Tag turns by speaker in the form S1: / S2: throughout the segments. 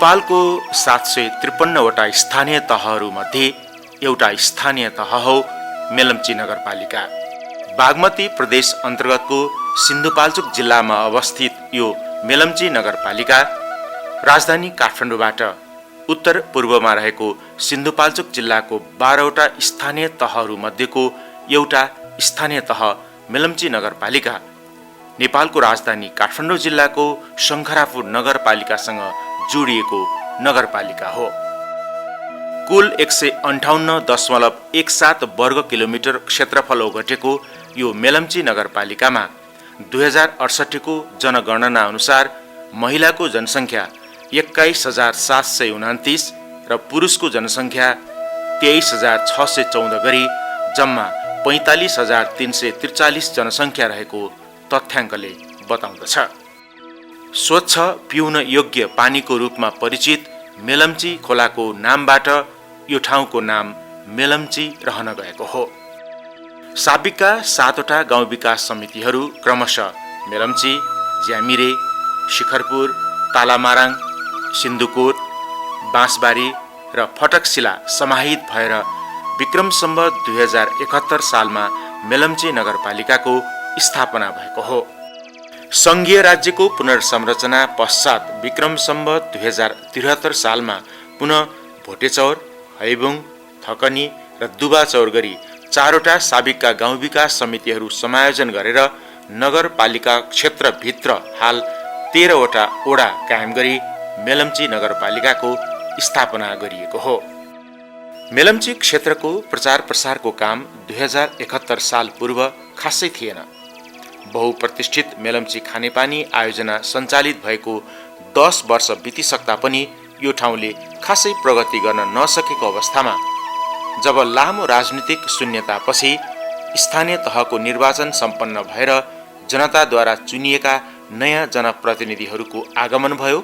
S1: नेपालको 753वटा स्थानीय तहहरूमध्ये एउटा स्थानीय तह हो मेलम्ची नगरपालिका। बागमती प्रदेश अन्तर्गतको सिन्धुपाल्चोक जिल्लामा अवस्थित यो मेलम्ची नगरपालिका राजधानी काठमाडौँबाट उत्तर पूर्वमा रहेको सिन्धुपाल्चोक जिल्लाको 12वटा स्थानीय तहहरूमध्येको एउटा स्थानीय तह मेलम्ची नगरपालिका नेपालको राजधानी काठमाडौँ जिल्लाको शङ्खरापुर नगरपालिकासँग जोडिएको नगरपालिका हो। कुल 158.17 वर्ग किलोमिटर क्षेत्रफल ओगटेको यो मेलम्ची नगरपालिकामा 2068 को जनगणना अनुसार महिलाको जनसङ्ख्या 21,729 र पुरुषको जनसङ्ख्या 23,614 गरी जम्मा 45,343 जनसङ्ख्या रहेको तथ्याङ्कले बताउँदछ। स्वच्छ पिउन योग्य पानीको रूपमा परिचित मेलम्ची खोलाको नामबाट यो ठाउँको नाम मेलम्ची रहन गएको हो। साबिकका 7वटा गाउँ विकास समितिहरू क्रमशः मेलम्ची, ज्यामिरे, शिखरपुर, तालामाराङ, सिन्धुकोट, बाँसबारी र फटकशिला समाहित भएर विक्रम सम्वत 2071 सालमा मेलम्ची नगरपालिकाको स्थापना भएको हो। सङ्घीय राज्यको पुनर्संरचना पश्चात विक्रम सम्वत 2073 सालमा पुनः भोटेचौर, हैबुङ, थकनी र दुबाचौर गरी 4वटा साबिकका गाउँ विकास समितिहरू समायोजन गरेर नगरपालिका क्षेत्रभित्र हाल 13वटा ओडा कायम गरी मेलम्ची नगरपालिकाको स्थापना गरिएको हो। मेलम्ची क्षेत्रको प्रचार प्रसारको काम 2071 साल पूर्व खासै थिएन। बहुप्रतिष्ठित मेलम्ची खानेपानी आयोजना सञ्चालित भएको 10 वर्ष बितिसक्दा पनि यो ठाउँले खासै प्रगति गर्न नसकेको अवस्थामा जब लामो राजनीतिक शून्यतापछि स्थानीय तहको निर्वाचन सम्पन्न भएर जनताद्वारा चुनिएका नयाँ जनप्रतिनिधिहरूको आगमन भयो,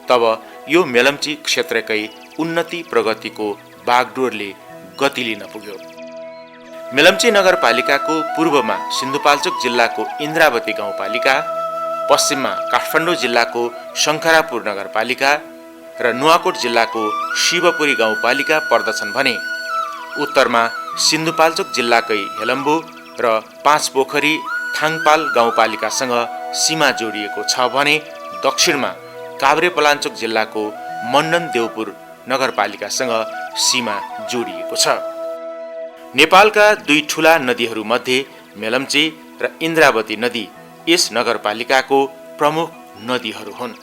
S1: तब यो मेलम्ची क्षेत्रकै उन्नति प्रगतिको बागडोरले गति लिन पुग्यो। मेलम्ची नगरपालिकाको पूर्वमा सिन्धुपाल्चोक जिल्लाको इन्द्रावती गाउँपालिका, पश्चिममा काठमाडौँ जिल्लाको शङ्खरापुर नगरपालिका र नुवाकोट जिल्लाको शिवपुरी गाउँपालिका पर्दछन् भने उत्तरमा सिन्धुपाल्चोक जिल्लाकै हेलम्बु र पाँचपोखरी थाङपाल गाउँपालिकासँग सीमा जोडिएको छ भने दक्षिणमा काभ्रेपलाञ्चोक जिल्लाको मण्डन देवपुर नगरपालिकासँग सीमा जोडिएको छ। नेपालका दुई ठूला नदीहरूमध्ये मेलम्ची र इन्द्रावती नदी यस नगरपालिकाको प्रमुख नदीहरू हुन्।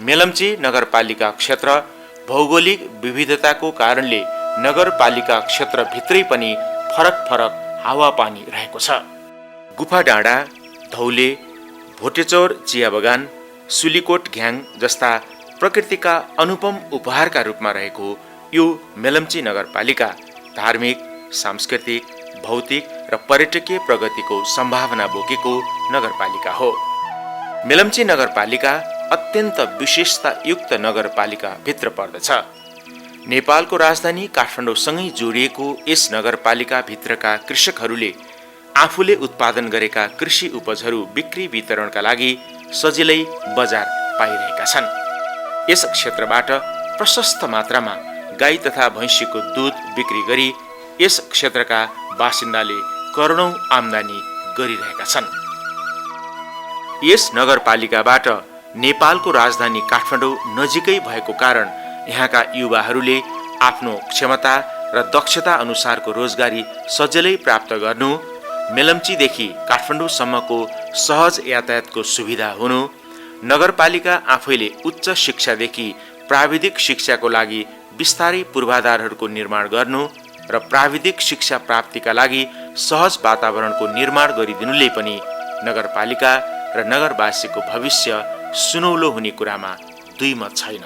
S1: मेलम्ची नगरपालिका क्षेत्र भौगोलिक विविधताको कारणले नगरपालिका क्षेत्रभित्रै पनि फरक फरक हावापानी रहेको छ। गुफा डाँडा, धौले, भोटेचौर चिया बगान, सुलीकोट घ्याङ जस्ता प्रकृतिका अनुपम उपहारका रूपमा रहेको यो मेलम्ची नगरपालिका धार्मिक, सांस्कृतिक, भौतिक र पर्यटकीय प्रगतिको सम्भावना बोकेको नगरपालिका हो। मेलम्ची नगरपालिका अत्यन्त विशेषतायुक्त नगरपालिका भित्र पर्दछ। नेपालको राजधानी काठमाडौँसँगै जोडिएको यस नगरपालिका भित्रका कृषकहरूले आफूले उत्पादन गरेका कृषि उपजहरू बिक्री वितरणका लागि सजिलै बजार पाइरहेका छन्। यस क्षेत्रबाट प्रशस्त मात्रामा गाई तथा भैँसीको दुध बिक्री गरी यस क्षेत्रका बासिन्दाले करोडौं आम्दानी गरिरहेका छन्। यस नगरपालिकाबाट नेपालको राजधानी काठमाडौँ नजिकै भएको कारण यहाँका युवाहरूले आफ्नो क्षमता र दक्षता अनुसारको रोजगारी सजिलै प्राप्त गर्नु, मेलम्चीदेखि काठमाडौँसम्मको सहज यातायातको सुविधा हुनु, नगरपालिका आफैले उच्च शिक्षादेखि प्राविधिक शिक्षाको लागि विस्तारै पूर्वाधारहरूको निर्माण गर्नु र प्राविधिक शिक्षा प्राप्तिका लागि सहज वातावरणको निर्माण गरिदिनुले पनि नगरपालिका र नगरवासीको भविष्य सुनौलो हुने कुरामा दुई मत छैन।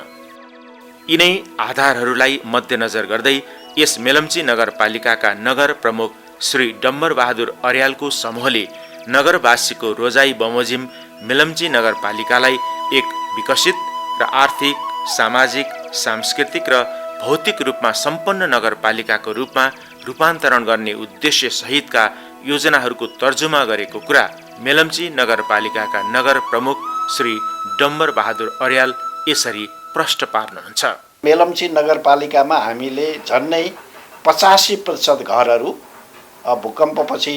S1: यिनै आधारहरूलाई मध्यनजर गर्दै यस मेलम्ची नगरपालिकाका नगर प्रमुख श्री डम्बर बहादुर अर्यालको समूहले नगरवासीको रोजाइ बमोजिम मेलम्ची नगरपालिकालाई एक विकसित र आर्थिक, सामाजिक, सांस्कृतिक र भौतिक रूपमा सम्पन्न नगरपालिकाको रूपमा रूपान्तरण गर्ने उद्देश्य सहितका योजनाहरूको तर्जुमा गरेको कुरा मेलम्ची नगरपालिकाका नगर प्रमुख श्री डम्बर बहादुर अर्याल यसरी प्रश्न पार्नुहुन्छ।
S2: मेलम्ची नगरपालिकामा हामीले झन्नै 85% घरहरू भूकम्पपछि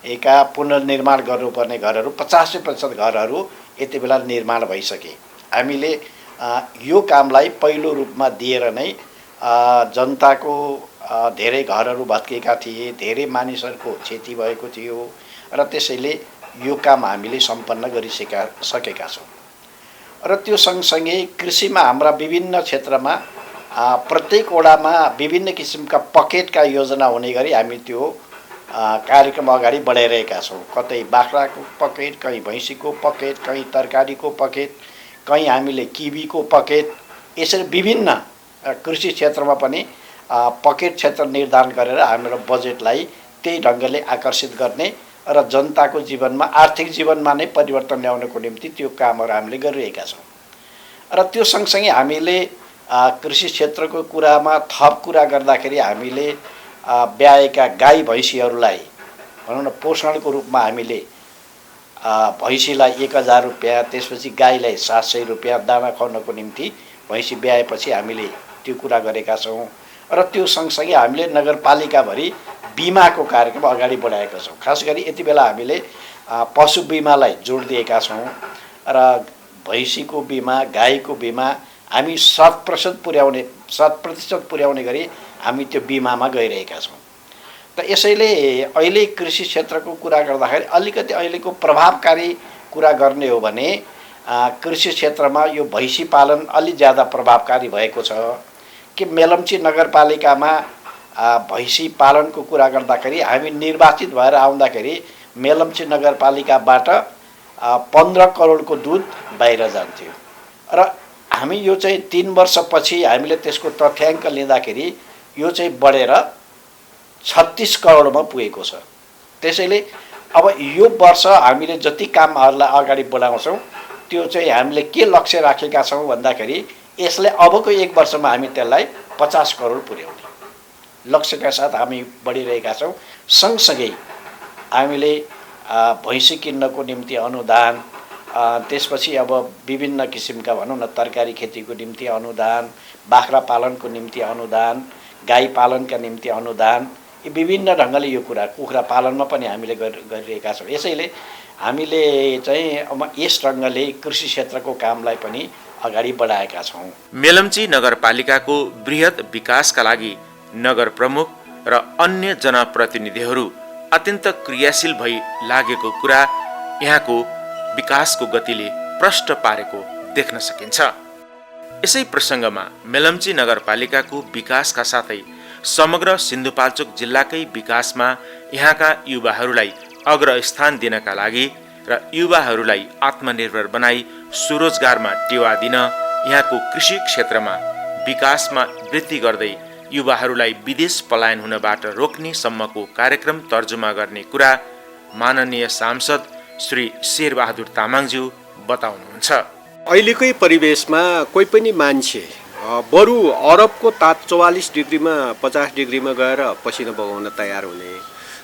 S2: एका पुनर्निर्माण गर्नुपर्ने घरहरू 85% घरहरू यति बेला निर्माण भइसके। हामीले यो कामलाई पहिलो रूपमा दिएर नै जनताको धेरै घरहरू भत्केका थिए, धेरै मानिसहरूको क्षति भएको थियो र त्यसैले यो काम हामीले सम्पन्न गरिसकेका छौँ। र त्यो सँगसँगै कृषिमा हाम्रा विभिन्न क्षेत्रमा प्रत्येक वडामा विभिन्न किसिमका पकेटका योजना हुने गरी हामी त्यो कार्यक्रम अगाडि बढाइरहेका छौँ। कतै बाख्राको पकेट, कहीँ भैँसीको पकेट, कहीँ तरकारीको पकेट, कहीँ हामीले किबीको पकेट, यसरी विभिन्न कृषि क्षेत्रमा पनि पकेट क्षेत्र निर्धारण गरेर हाम्रो बजेटलाई त्यही ढङ्गले आकर्षित गर्ने र जनताको जीवनमा आर्थिक जीवनमा नै परिवर्तन ल्याउनको निम्ति त्यो कामहरू हामीले गरिरहेका छौँ। र त्यो सँगसँगै हामीले कृषि क्षेत्रको कुरामा थप कुरा गर्दाखेरि हामीले ब्याएका गाई भैँसीहरूलाई भनौँ न पोषणको रूपमा हामीले भैँसीलाई 1000 रुपियाँ, त्यसपछि गाईलाई 700 रुपियाँ दाना खुवाउनको निम्ति भैँसी ब्याएपछि हामीले त्यो कुरा गरेका छौँ। र त्यो सँगसँगै हामीले नगरपालिकाभरि बिमाको कार्यक्रम अगाडि बढाएका छौँ। खास गरी यति बेला हामीले पशु बिमालाई जोड दिएका छौँ र भैँसीको बिमा, गाईको बिमा हामी 100% पुर्याउने गरी हामी त्यो बिमामा गइरहेका छौँ। त यसैले अहिले कृषि क्षेत्रको कुरा गर्दाखेरि अलिकति अहिलेको प्रभावकारी कुरा गर्ने हो भने कृषि क्षेत्रमा यो भैँसी पालन अलि ज्यादा प्रभावकारी भएको छ कि मेलम्ची नगरपालिकामा भैँसी पालनको कुरा गर्दाखेरि हामी निर्वाचित भएर आउँदाखेरि मेलम्ची नगरपालिकाबाट 15 करोडको दुध बाहिर जान्थ्यो र हामी यो चाहिँ 3 वर्षपछि हामीले त्यसको तथ्याङ्क लिँदाखेरि यो चाहिँ बढेर 36 करोडमा पुगेको छ। त्यसैले अब यो वर्ष हामीले जति कामहरूलाई अगाडि बढाउँछौँ त्यो चाहिँ हामीले के लक्ष्य राखेका छौँ भन्दाखेरि यसले अबको 1 वर्षमा हामी त्यसलाई 50 करोड पुर्याउने लक्ष्यका साथ हामी बढिरहेका छौँ। सँगसँगै हामीले भैँसी किन्नको निम्ति अनुदान, त्यसपछि अब विभिन्न किसिमका भनौँ न तरकारी खेतीको निम्ति अनुदान, बाख्रा पालनको निम्ति अनुदान, गाई पालनका निम्ति अनुदान, यी विभिन्न ढङ्गले यो कुरा कुखुरा पालनमा पनि हामीले गरिरहेका छौँ। यसैले हामीले चाहिँ अब यस ढङ्गले कृषि क्षेत्रको कामलाई पनि अगाडि बढाएका छौँ।
S1: मेलम्ची नगरपालिकाको बृहत विकासका लागि नगर प्रमुख र अन्य जनप्रतिनिधिहरू अत्यन्त क्रियाशील भई लागेको कुरा यहाँको विकासको गतिले प्रष्ट पारेको देख्न सकिन्छ। यसै प्रसङ्गमा मेलम्ची नगरपालिकाको विकासका साथै समग्र सिन्धुपाल्चोक जिल्लाकै विकासमा यहाँका युवाहरूलाई अग्रस्थान दिनका लागि र युवाहरूलाई आत्मनिर्भर बनाई स्वरोजगारमा टेवा दिन यहाँको कृषि क्षेत्रमा विकासमा वृद्धि गर्दै युवाहरूलाई विदेश पलायन हुनबाट रोक्ने सम्मको कार्यक्रम तर्जुमा गर्ने कुरा माननीय सांसद श्री शेरबहादुर तामाङज्यू बताउनुहुन्छ।
S3: अहिलेकै परिवेशमा कोही पनि मान्छे बरु अरबको ताप 44 डिग्रीमा 50 डिग्रीमा गएर पसिना बगाउन तयार हुने,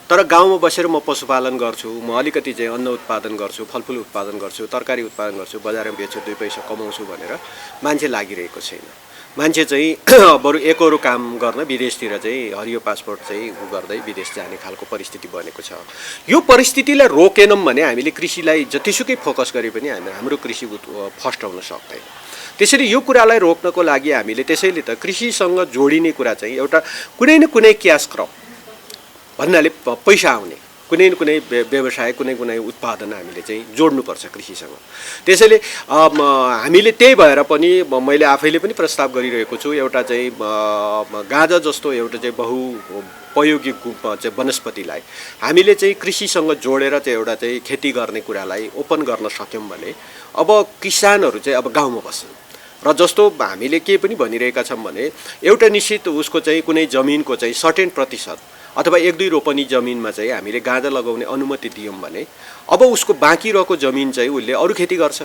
S3: तर गाउँमा बसेर म पशुपालन गर्छु, म अलिकति चाहिँ अन्न उत्पादन गर्छु, फलफुल उत्पादन गर्छु, तरकारी उत्पादन गर्छु, बजारमा बेच्छु, 2 पैसा कमाउँछु भनेर मान्छे लागिरहेको छैन। मान्छे चाहिँ बरु एकअरू काम गर्न विदेशतिर चाहिँ हरियो पासपोर्ट चाहिँ गर्दै विदेश जाने खालको परिस्थिति बनेको छ। यो परिस्थितिलाई रोकेनौँ भने हामीले कृषिलाई जतिसुकै फोकस गरे पनि हाम्रो कृषि फस्ट हुन सक्दैन। त्यसैले यो कुरालाई रोक्नको लागि हामीले त्यसैले त कृषिसँग जोडिने कुरा चाहिँ एउटा कुनै न कुनै क्यास क्रप भन्नाले पैसा आउने कुनै न कुनै व्यवसाय, कुनै कुनै उत्पादन हामीले चाहिँ जोड्नुपर्छ कृषिसँग। त्यसैले हामीले त्यही भएर पनि मैले आफैले पनि प्रस्ताव गरिरहेको छु, एउटा चाहिँ गाँजा जस्तो एउटा चाहिँ बहुपयोगी चाहिँ वनस्पतिलाई हामीले चाहिँ कृषिसँग जोडेर चाहिँ एउटा चाहिँ खेती गर्ने कुरालाई ओपन गर्न सक्यौँ भने अब किसानहरू चाहिँ अब गाउँमा बस्छन् र जस्तो हामीले के पनि भनिरहेका छौँ भने एउटा निश्चित उसको चाहिँ कुनै जमिनको चाहिँ सर्टेन प्रतिशत अथवा 1-2 रोपनी जमिनमा चाहिँ हामीले गाँजा लगाउने अनुमति दियौँ भने अब उसको बाँकी रहेको जमिन चाहिँ उसले अरू खेती गर्छ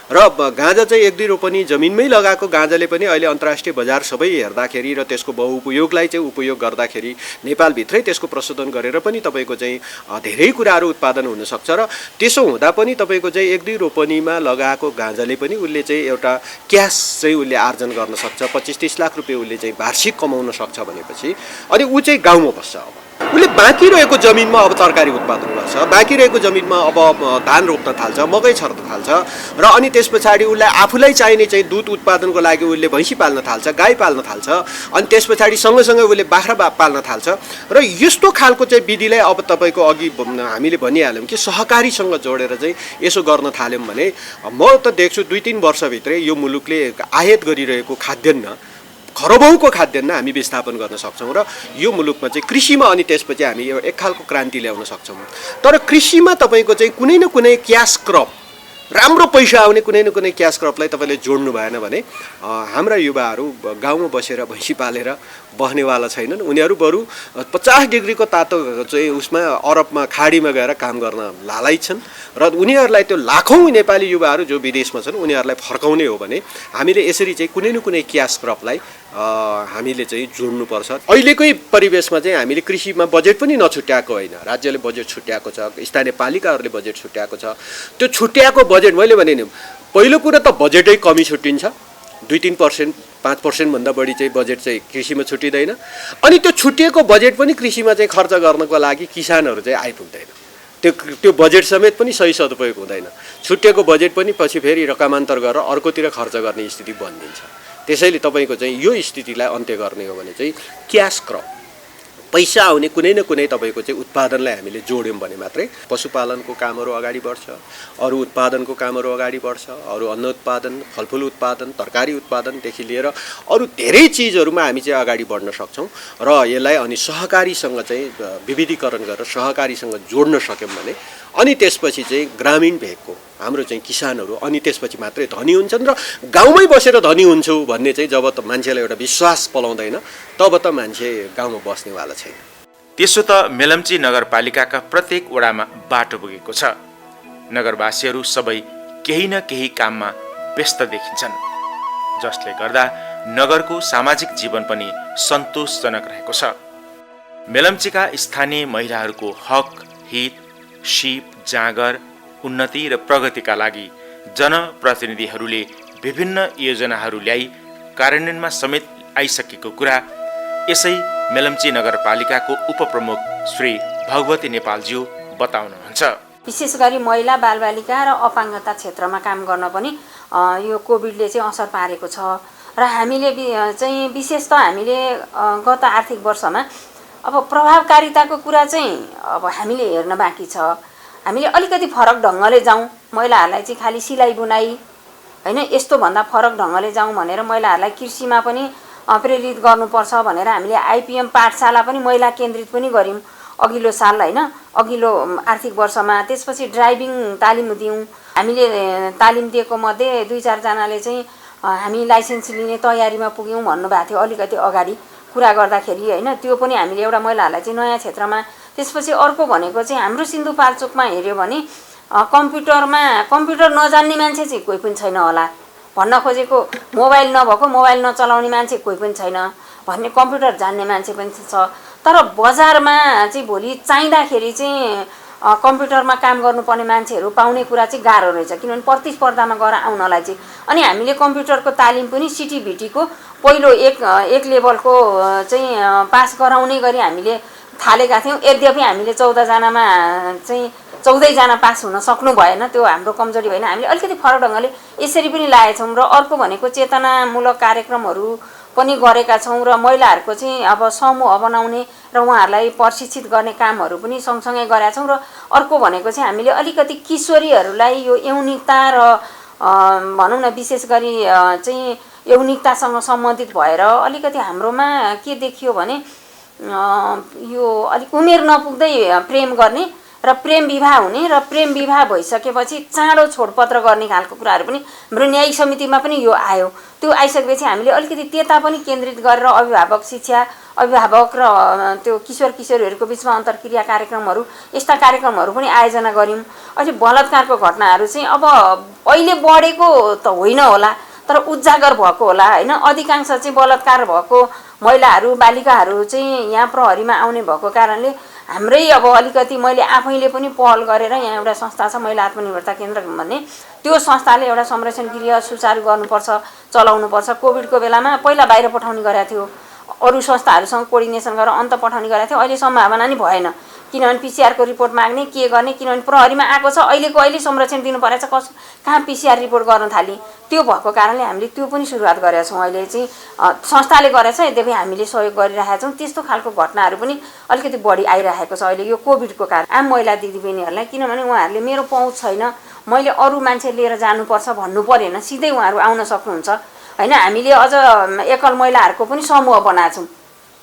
S3: र गाँजा चाहिँ 1-2 रोपनी जमिनमै लगाएको गाँजाले पनि अहिले अन्तर्राष्ट्रिय बजार सबै हेर्दाखेरि र त्यसको बहुउपयोगलाई चाहिँ उपयोग गर्दाखेरि नेपालभित्रै त्यसको प्रशोधन गरेर पनि तपाईँको चाहिँ धेरै कुराहरू उत्पादन हुनसक्छ र त्यसो हुँदा पनि तपाईँको चाहिँ 1-2 रोपनीमा लगाएको गाँजाले पनि उसले चाहिँ एउटा क्यास चाहिँ उसले आर्जन गर्न सक्छ, 25-30 लाख रुपियाँ उसले चाहिँ वार्षिक कमाउन सक्छ भनेपछि अनि ऊ चाहिँ गाउँमा बस्छ। अब उसले बाँकी रहेको जमिनमा अब तरकारी उत्पादन गर्छ, बाँकी रहेको जमिनमा अब धान रोप्न थाल्छ, मकै छर्न थाल्छ र अनि त्यस पछाडि उसलाई आफूलाई चाहिने चाहिँ दुध उत्पादनको लागि उसले भैँसी पाल्न थाल्छ, गाई पाल्न थाल्छ अनि त्यस पछाडि सँगसँगै उसले बाख्रा पाल्न थाल्छ र यस्तो खालको चाहिँ विधिलाई अब तपाईँको अघि हामीले भनिहाल्यौँ कि सहकारीसँग जोडेर चाहिँ यसो गर्न थाल्यौँ भने म त देख्छु 2-3 वर्षभित्रै यो मुलुकले आयात गरिरहेको खाद्यान्न खरबौँको खाद्यान्न हामी विस्थापन गर्न सक्छौँ र यो मुलुकमा चाहिँ कृषिमा अनि त्यसपछि हामी एक खालको क्रान्ति ल्याउन सक्छौँ। तर कृषिमा तपाईँको चाहिँ कुनै न कुनै क्यास क्रप, राम्रो पैसा आउने कुनै न कुनै क्यास क्रपलाई तपाईँले जोड्नु भएन भने हाम्रा युवाहरू गाउँमा बसेर भैँसी पालेर बस्नेवाला छैनन्। उनीहरू बरु 50 डिग्रीको तातो चाहिँ उसमा अरबमा खाडीमा गएर काम गर्न लालायत छन् र उनीहरूलाई त्यो लाखौँ नेपाली युवाहरू जो विदेशमा छन् उनीहरूलाई फर्काउने हो भने हामीले यसरी चाहिँ कुनै न कुनै क्यास क्रपलाई हामीले चाहिँ जोड्नुपर्छ। अहिलेकै परिवेशमा चाहिँ हामीले कृषिमा बजेट पनि नछुट्याएको होइन, राज्यले बजेट छुट्याएको छ, स्थानीय पालिकाहरूले बजेट छुट्याएको छ। त्यो छुट्याएको बजेट मैले भने नि पहिलो कुरा त बजेटै कमी छुट्टिन्छ, 2-3%, 5% भन्दा बढी चाहिँ बजेट चाहिँ कृषिमा छुट्टिँदैन अनि त्यो छुट्टिएको बजेट पनि कृषिमा चाहिँ खर्च गर्नको लागि किसानहरू चाहिँ आइपुग्दैन। त्यो बजेट समेत पनि सही सदुपयोग हुँदैन। छुट्टिएको बजेट पनि पछि फेरि रकमान्तर गरेर अर्कोतिर खर्च गर्ने स्थिति बनिन्छ। त्यसैले तपाईँको चाहिँ यो स्थितिलाई अन्त्य गर्ने हो भने चाहिँ क्यास क्रप, पैसा आउने कुनै न कुनै तपाईँको चाहिँ उत्पादनलाई हामीले जोड्यौँ भने मात्रै पशुपालनको कामहरू अगाडि बढ्छ, अरू उत्पादनको कामहरू अगाडि बढ्छ, अरू अन्न उत्पादन, फलफुल उत्पादन, तरकारी उत्पादनदेखि लिएर अरू धेरै चिजहरूमा हामी चाहिँ अगाडि बढ्न सक्छौँ र यसलाई अनि सहकारीसँग चाहिँ विविधीकरण गरेर सहकारीसँग जोड्न सक्यौँ भने अनि त्यसपछि चाहिँ ग्रामीण भेगको हाम्रो चाहिँ किसानहरू अनि त्यसपछि मात्रै धनी हुन्छन् र गाउँमै बसेर धनी हुन्छु भन्ने चाहिँ जब त मान्छेलाई एउटा विश्वास पलाउँदैन तब त मान्छे गाउँमा बस्नेवाला छैन।
S1: त्यसो त मेलम्ची नगरपालिकाका प्रत्येक वडामा बाटो पुगेको छ। नगरवासीहरू सबै केही न केही काममा व्यस्त देखिन्छन्, जसले गर्दा नगरको सामाजिक जीवन पनि सन्तोषजनक रहेको छ। मेलम्चीका स्थानीय महिलाहरूको हक, हित, सिप, जाँगर, उन्नति र प्रगतिका लागि जनप्रतिनिधिहरूले विभिन्न योजनाहरू ल्याई कार्यान्वयनमा समेत आइसकेको कुरा यसै मेलम्ची नगरपालिकाको उपप्रमुख श्री भगवती नेपालज्यू बताउनुहुन्छ।
S4: विशेष गरी महिला, बालबालिका र अपाङ्गता क्षेत्रमा काम गर्न पनि यो कोभिडले चाहिँ असर पारेको छ र हामीले चाहिँ विशेष त हामीले गत आर्थिक वर्षमा अब प्रभावकारिताको कुरा चाहिँ अब हामीले हेर्न बाँकी छ। हामीले अलिकति फरक ढङ्गले जाउँ, महिलाहरूलाई चाहिँ खालि सिलाइ बुनाइ होइन यस्तो भन्दा फरक ढङ्गले जाउँ भनेर महिलाहरूलाई कृषिमा पनि प्रेरित गर्नुपर्छ भनेर हामीले आइपिएम पाठशाला पनि महिला केन्द्रित पनि गऱ्यौँ अघिल्लो साल होइन, अघिल्लो आर्थिक वर्षमा। त्यसपछि ड्राइभिङ तालिम दियौँ। हामीले तालिम दिएको मध्ये 2-4 जनाले चाहिँ हामी लाइसेन्स लिने तयारीमा पुग्यौँ भन्नुभएको थियो अलिकति अगाडि कुरा गर्दाखेरि होइन। त्यो पनि हामीले एउटा महिलाहरूलाई चाहिँ नयाँ क्षेत्रमा। त्यसपछि अर्को भनेको चाहिँ हाम्रो सिन्धुपाल्चोकमा हेऱ्यो भने कम्प्युटर नजान्ने मान्छे चाहिँ कोही पनि छैन होला भन्न खोजेको, मोबाइल नभएको, मोबाइल नचलाउने मान्छे कोही पनि छैन भन्ने, कम्प्युटर जान्ने मान्छे पनि छ। तर बजारमा चाहिँ भोलि चाहिँदाखेरि चाहिँ कम्प्युटरमा काम गर्नुपर्ने मान्छेहरू पाउने कुरा चाहिँ गाह्रो रहेछ, किनभने प्रतिस्पर्धामा गएर आउनलाई चाहिँ। अनि हामीले कम्प्युटरको तालिम पनि सिटिभिटीको पहिलो एक लेभलको चाहिँ पास गराउने गरी हामीले थालेका थियौँ। यद्यपि हामीले 14 जनामा चाहिँ 14 जना पास हुन सक्नु भएन, त्यो हाम्रो कमजोरी भएन। हामीले अलिकति फरक ढङ्गले यसरी पनि लागेछौँ। र अर्को भनेको चेतनामूलक कार्यक्रमहरू पनि गरेका छौँ र महिलाहरूको चाहिँ अब समूह बनाउने र उहाँहरूलाई प्रशिक्षित गर्ने कामहरू पनि सँगसँगै गरेका छौँ। र अर्को भनेको चाहिँ हामीले अलिकति किशोरीहरूलाई यो यौनिकता र भनौँ न विशेष गरी चाहिँ यौनिकतासँग सम्बन्धित भएर अलिकति हाम्रोमा के देखियो भने यो अलिक उमेर नपुग्दै प्रेम गर्ने र प्रेम विवाह हुने र प्रेम विवाह भइसकेपछि चाँडो छोडपत्र गर्ने खालको कुराहरू पनि हाम्रो न्यायिक समितिमा पनि यो आयो। त्यो आइसकेपछि हामीले अलिकति त्यता पनि केन्द्रित गरेर अभिभावक शिक्षा, अभिभावक र त्यो किशोर किशोरीहरूको बिचमा अन्तर्क्रिया कार्यक्रमहरू, यस्ता कार्यक्रमहरू पनि आयोजना गऱ्यौँ। अहिले बलात्कारको घटनाहरू चाहिँ अब अहिले बढेको त होइन होला, तर उजागर भएको होला होइन। अधिकांश चाहिँ बलात्कार भएको महिलाहरू बालिकाहरू चाहिँ यहाँ प्रहरीमा आउने भएको कारणले हाम्रै अब अलिकति मैले आफैले पनि पहल गरेर यहाँ एउटा संस्था छ महिला आत्मनिर्भरता केन्द्र भन्ने, त्यो संस्थाले एउटा संरक्षण गृह सुचारू गर्नुपर्छ, चलाउनुपर्छ। कोभिडको बेलामा पहिला बाहिर पठाउने गरेको थियो, अरू संस्थाहरूसँग कोर्डिनेसन गरेर अन्त पठाउने गरेको थियो। अहिले सम्भावना नै भएन, किनभने पिसिआरको रिपोर्ट माग्ने के गर्ने, किनभने प्रहरीमा आएको छ अहिले संरक्षण दिनु परेछ, कहाँ पिसिआर रिपोर्ट गर्न थाली। त्यो भएको कारणले हामीले त्यो पनि सुरुवात गरेका छौँ। अहिले चाहिँ संस्थाले गरेछ, यद्यपि हामीले सहयोग गरिरहेका छौँ। त्यस्तो खालको घटनाहरू पनि अलिकति बढी आइरहेको छ अहिले यो कोभिडको कारण। आम महिला दिदीबहिनीहरूलाई, किनभने उहाँहरूले मेरो पहुँच छैन, मैले अरू मान्छे लिएर जानुपर्छ भन्नु परेन, सिधै उहाँहरू आउन सक्नुहुन्छ होइन। हामीले अझ एकल महिलाहरूको पनि समूह बनाएको छौँ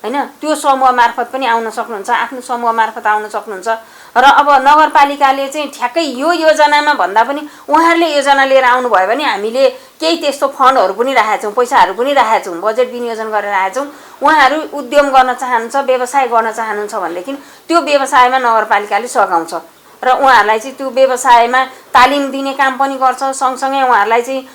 S4: होइन, त्यो समूह मार्फत पनि आउन सक्नुहुन्छ, आफ्नो समूह मार्फत आउन सक्नुहुन्छ। र अब नगरपालिकाले चाहिँ ठ्याक्कै यो योजनामा भन्दा पनि उहाँहरूले योजना लिएर आउनुभयो भने हामीले केही त्यस्तो फन्डहरू पनि राखेका छौँ, पैसाहरू पनि राखेका छौँ, बजेट विनियोजन गरेर राखेका छौँ। उहाँहरू उद्यम गर्न चाहनुहुन्छ, व्यवसाय गर्न चाहनुहुन्छ भनेदेखि त्यो व्यवसायमा नगरपालिकाले सघाउँछ र उहाँहरूलाई चाहिँ त्यो व्यवसायमा तालिम दिने काम पनि गर्छ। सँगसँगै उहाँहरूलाई चाहिँ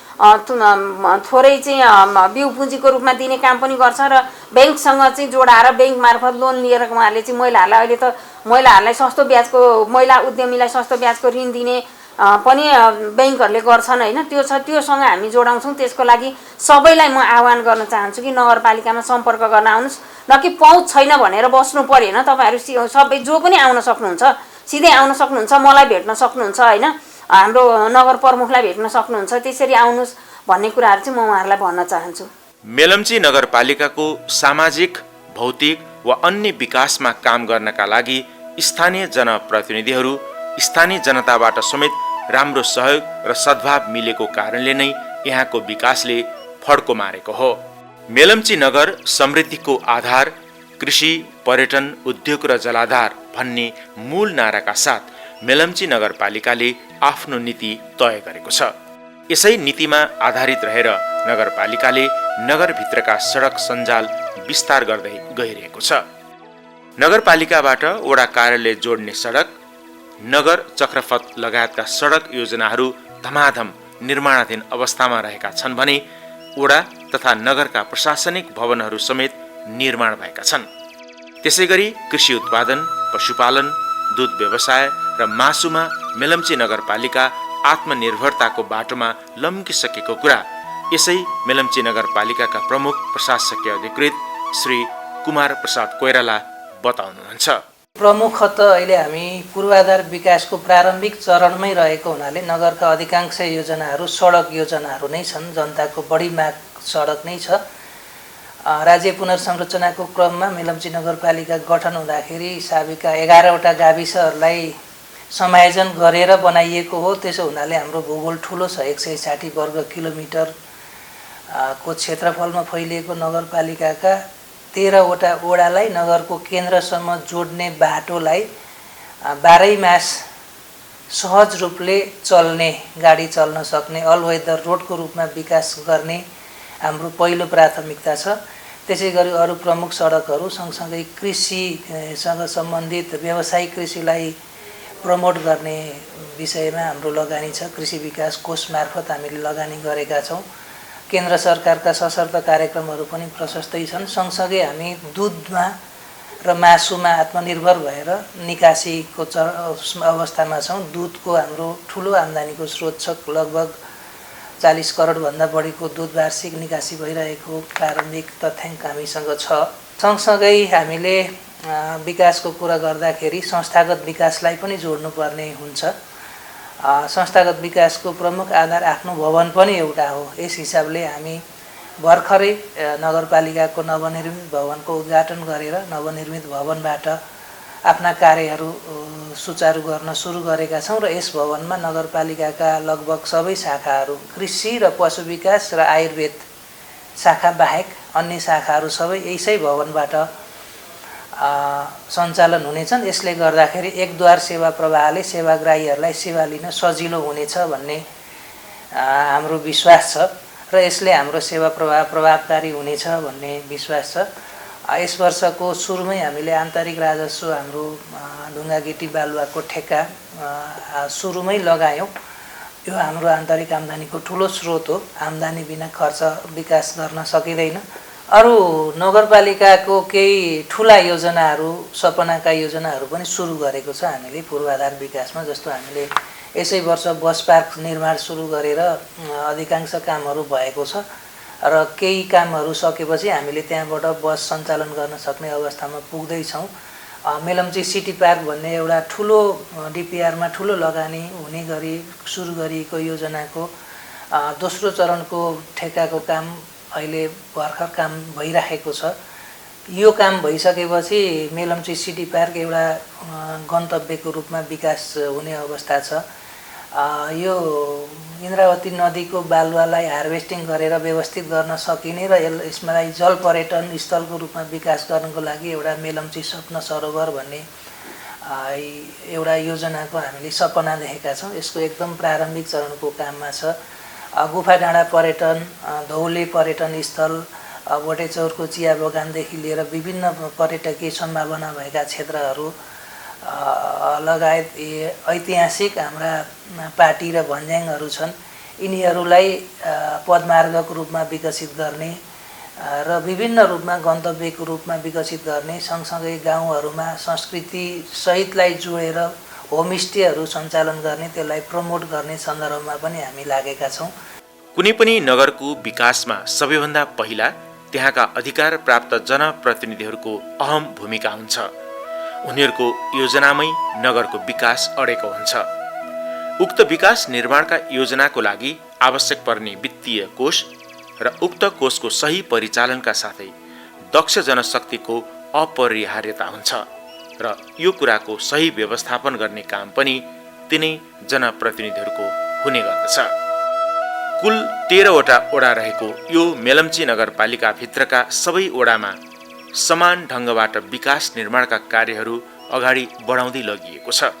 S4: थोरै चाहिँ बिउ पुँजीको रूपमा दिने काम पनि गर्छ र ब्याङ्कसँग चाहिँ जोडाएर ब्याङ्क मार्फत लोन लिएर उहाँहरूले चाहिँ महिलाहरूलाई, अहिले त महिलाहरूलाई सस्तो ब्याजको, महिला उद्यमीलाई सस्तो ब्याजको ऋण दिने पनि ब्याङ्कहरूले गर्छन् होइन। त्यो छ, त्योसँग हामी जोडाउँछौँ। त्यसको लागि सबैलाई म आह्वान गर्न चाहन्छु कि नगरपालिकामा सम्पर्क गर्न आउनुहोस्, न कि पहुँच छैन भनेर बस्नु परेन। तपाईँहरू सबै जो पनि आउन सक्नुहुन्छ, सिधै आउन सक्नुहुन्छ, मलाई भेट्न सक्नुहुन्छ होइन, हाम्रो नगर प्रमुखलाई भेट्न सक्नुहुन्छ। त्यसरी आउनुहोस् भन्ने कुराहरू चाहिँ म उहाँहरूलाई भन्न चाहन्छु।
S1: मेलम्ची नगरपालिकाको सामाजिक, भौतिक वा अन्य विकासमा काम गर्नका लागि स्थानीय जनप्रतिनिधिहरू, स्थानीय जनताबाट समेत राम्रो सहयोग र सद्भाव मिलेको कारणले नै यहाँको विकासले फड्को मारेको हो। मेलम्ची नगर समृद्धिको आधार कृषि, पर्यटन, उद्योग र जलाधार भन्ने मूल नाराका साथ मेलम्ची नगरपालिकाले आफ्नो नीति तय गरेको छ। यसै नीतिमा आधारित रहेर नगरपालिकाले नगरभित्रका सडक सञ्जाल विस्तार गर्दै गइरहेको छ। नगरपालिकाबाट वडा कार्यालय जोड्ने सडक, नगर चक्रपथ लगायतका सडक योजनाहरू धमाधम निर्माणाधीन अवस्थामा रहेका छन् भने वडा तथा नगरका प्रशासनिक भवनहरू समेत निर्माण भएका छन्। त्यसैगरी कृषि उत्पादन, पशुपालन, दुध व्यवसाय र मासुमा मेलम्ची नगरपालिका आत्मनिर्भरताको बाटोमा लम्किसकेको कुरा यसै मेलम्ची नगरपालिकाका प्रमुख प्रशासकीय अधिकृत श्री कुमार प्रसाद कोइराला बताउनुहुन्छ।
S5: प्रमुखत अहिले हामी पूर्वाधार विकासको प्रारम्भिक चरणमै रहेको हुनाले नगरका अधिकांश योजनाहरू सडक योजनाहरू नै छन्। जनताको बढी माग सडक नै छ। राज्य पुनर्संरचनाको क्रममा मेलम्ची नगरपालिका गठन हुँदाखेरि साबिका 11वटा गाविसहरूलाई समायोजन गरेर बनाइएको हो। त्यसो हुनाले हाम्रो भूगोल ठुलो छ। 160 वर्ग किलोमिटर को क्षेत्रफलमा फैलिएको नगरपालिकाका 13वटा वडालाई नगरको केन्द्रसम्म जोड्ने बाटोलाई 12 मास सहज रूपले चल्ने, गाडी चल्न सक्ने अल वेदर रोडको रूपमा विकास गर्ने हाम्रो पहिलो प्राथमिकता छ। त्यसै गरी अरू प्रमुख सडकहरू सँगसँगै कृषिसँग सम्बन्धित व्यावसायिक कृषिलाई प्रमोट गर्ने विषयमा हाम्रो लगानी छ। कृषि विकास कोष मार्फत हामीले लगानी गरेका छौँ। केन्द्र सरकारका सशर्त कार्यक्रमहरू पनि प्रशस्तै छन्। सँगसँगै हामी दुधमा र मासुमा आत्मनिर्भर भएर निकासीको अवस्थामा छौँ। दुधको हाम्रो ठुलो आम्दानीको स्रोत छ। लगभग 40 करोडभन्दा बढीको दुध वार्षिक निकासी भइरहेको प्रारम्भिक तथ्याङ्क हामीसँग छ। सँगसँगै हामीले विकासको कुरा गर्दाखेरि संस्थागत विकासलाई पनि जोड्नुपर्ने हुन्छ। संस्थागत विकासको प्रमुख आधार आफ्नो भवन पनि एउटा हो। यस हिसाबले हामी भर्खरै नगरपालिकाको नवनिर्मित भवनको उद्घाटन गरेर नवनिर्मित भवनबाट आफ्ना कार्यहरू सुचारू गर्न सुरु गरेका छौँ र यस भवनमा नगरपालिकाका लगभग सबै शाखाहरू, कृषि र पशु विकास र आयुर्वेद शाखा बाहेक अन्य शाखाहरू सबै यसै भवनबाट सञ्चालन हुनेछन्। यसले गर्दाखेरि एकद्वार सेवा प्रवाहले सेवाग्राहीहरूलाई सेवा लिन सजिलो हुनेछ भन्ने हाम्रो विश्वास छ र यसले हाम्रो सेवा प्रवाह प्रभावकारी हुनेछ भन्ने विश्वास छ। यस वर्षको सुरुमै हामीले आन्तरिक राजस्व हाम्रो ढुङ्गा गिटी बालुवाको ठेक्का सुरुमै लगायौँ। यो हाम्रो आन्तरिक आम्दानीको ठुलो स्रोत हो। आम्दानी बिना खर्च विकास गर्न सकिँदैन। अरू नगरपालिकाको केही ठुला योजनाहरू सपनाका योजनाहरू पनि सुरु गरेको छ हामीले पूर्वाधार विकासमा। जस्तो हामीले यसै वर्ष बस पार्क निर्माण सुरु गरेर अधिकांश कामहरू भएको छ र केही कामहरू सकेपछि हामीले त्यहाँबाट बस सञ्चालन गर्न सक्ने अवस्थामा पुग्दैछौँ। मेलम्ची सिटी पार्क भन्ने एउटा ठुलो डिपिआरमा ठुलो लगानी हुने गरी सुरु गरिएको योजनाको दोस्रो चरणको ठेक्काको काम अहिले भर्खर काम भइरहेको छ। यो काम भइसकेपछि मेलम्ची सिटी पार्क एउटा गन्तव्यको रूपमा विकास हुने अवस्था छ। यो इन्द्रावती नदीको बालुवालाई हार्भेस्टिङ गरेर व्यवस्थित गर्न सकिने र यसलाई जल पर्यटन स्थलको रूपमा विकास गर्नको लागि एउटा मेलम्ची स्वप्न सरोवर भन्ने एउटा योजनाको हामीले सपना देखेका छौँ। यसको एकदम प्रारम्भिक चरणको काममा छ। गुफा डाँडा पर्यटन, धौले पर्यटन स्थल, बोटेचौरको चिया बगानदेखि लिएर विभिन्न पर्यटकीय सम्भावना भएका क्षेत्रहरू लगायत ऐतिहासिक हाम्रा पाटी र भन्ज्याङहरू छन्। यिनीहरूलाई पदमार्गको रूपमा विकसित गर्ने र विभिन्न रूपमा गन्तव्यको रूपमा विकसित गर्ने, सँगसँगै गाउँहरूमा संस्कृति सहितलाई जोडेर होमस्टेहरू सञ्चालन गर्ने, त्यसलाई प्रमोट गर्ने सन्दर्भमा पनि हामी लागेका छौँ।
S1: कुनै पनि नगरको विकासमा सबैभन्दा पहिला त्यहाँका अधिकार प्राप्त जनप्रतिनिधिहरूको अहम भूमिका हुन्छ। उनीहरूको योजनामै नगरको विकास अडेको हुन्छ। उक्त विकास निर्माणका योजनाको लागि आवश्यक पर्ने वित्तीय कोष र उक्त कोषको सही परिचालनका साथै दक्ष जनशक्तिको अपरिहार्यता हुन्छ र यो कुराको सही व्यवस्थापन गर्ने काम पनि तिनै जनप्रतिनिधिहरूको हुने गर्दछ। कुल 13 वटा वडा रहेको यो मेलम्ची नगरपालिकाभित्रका सबै वडामा समान ढङ्गबाट विकास निर्माणका कार्यहरू अगाडि बढाउँदै लगिएको छ।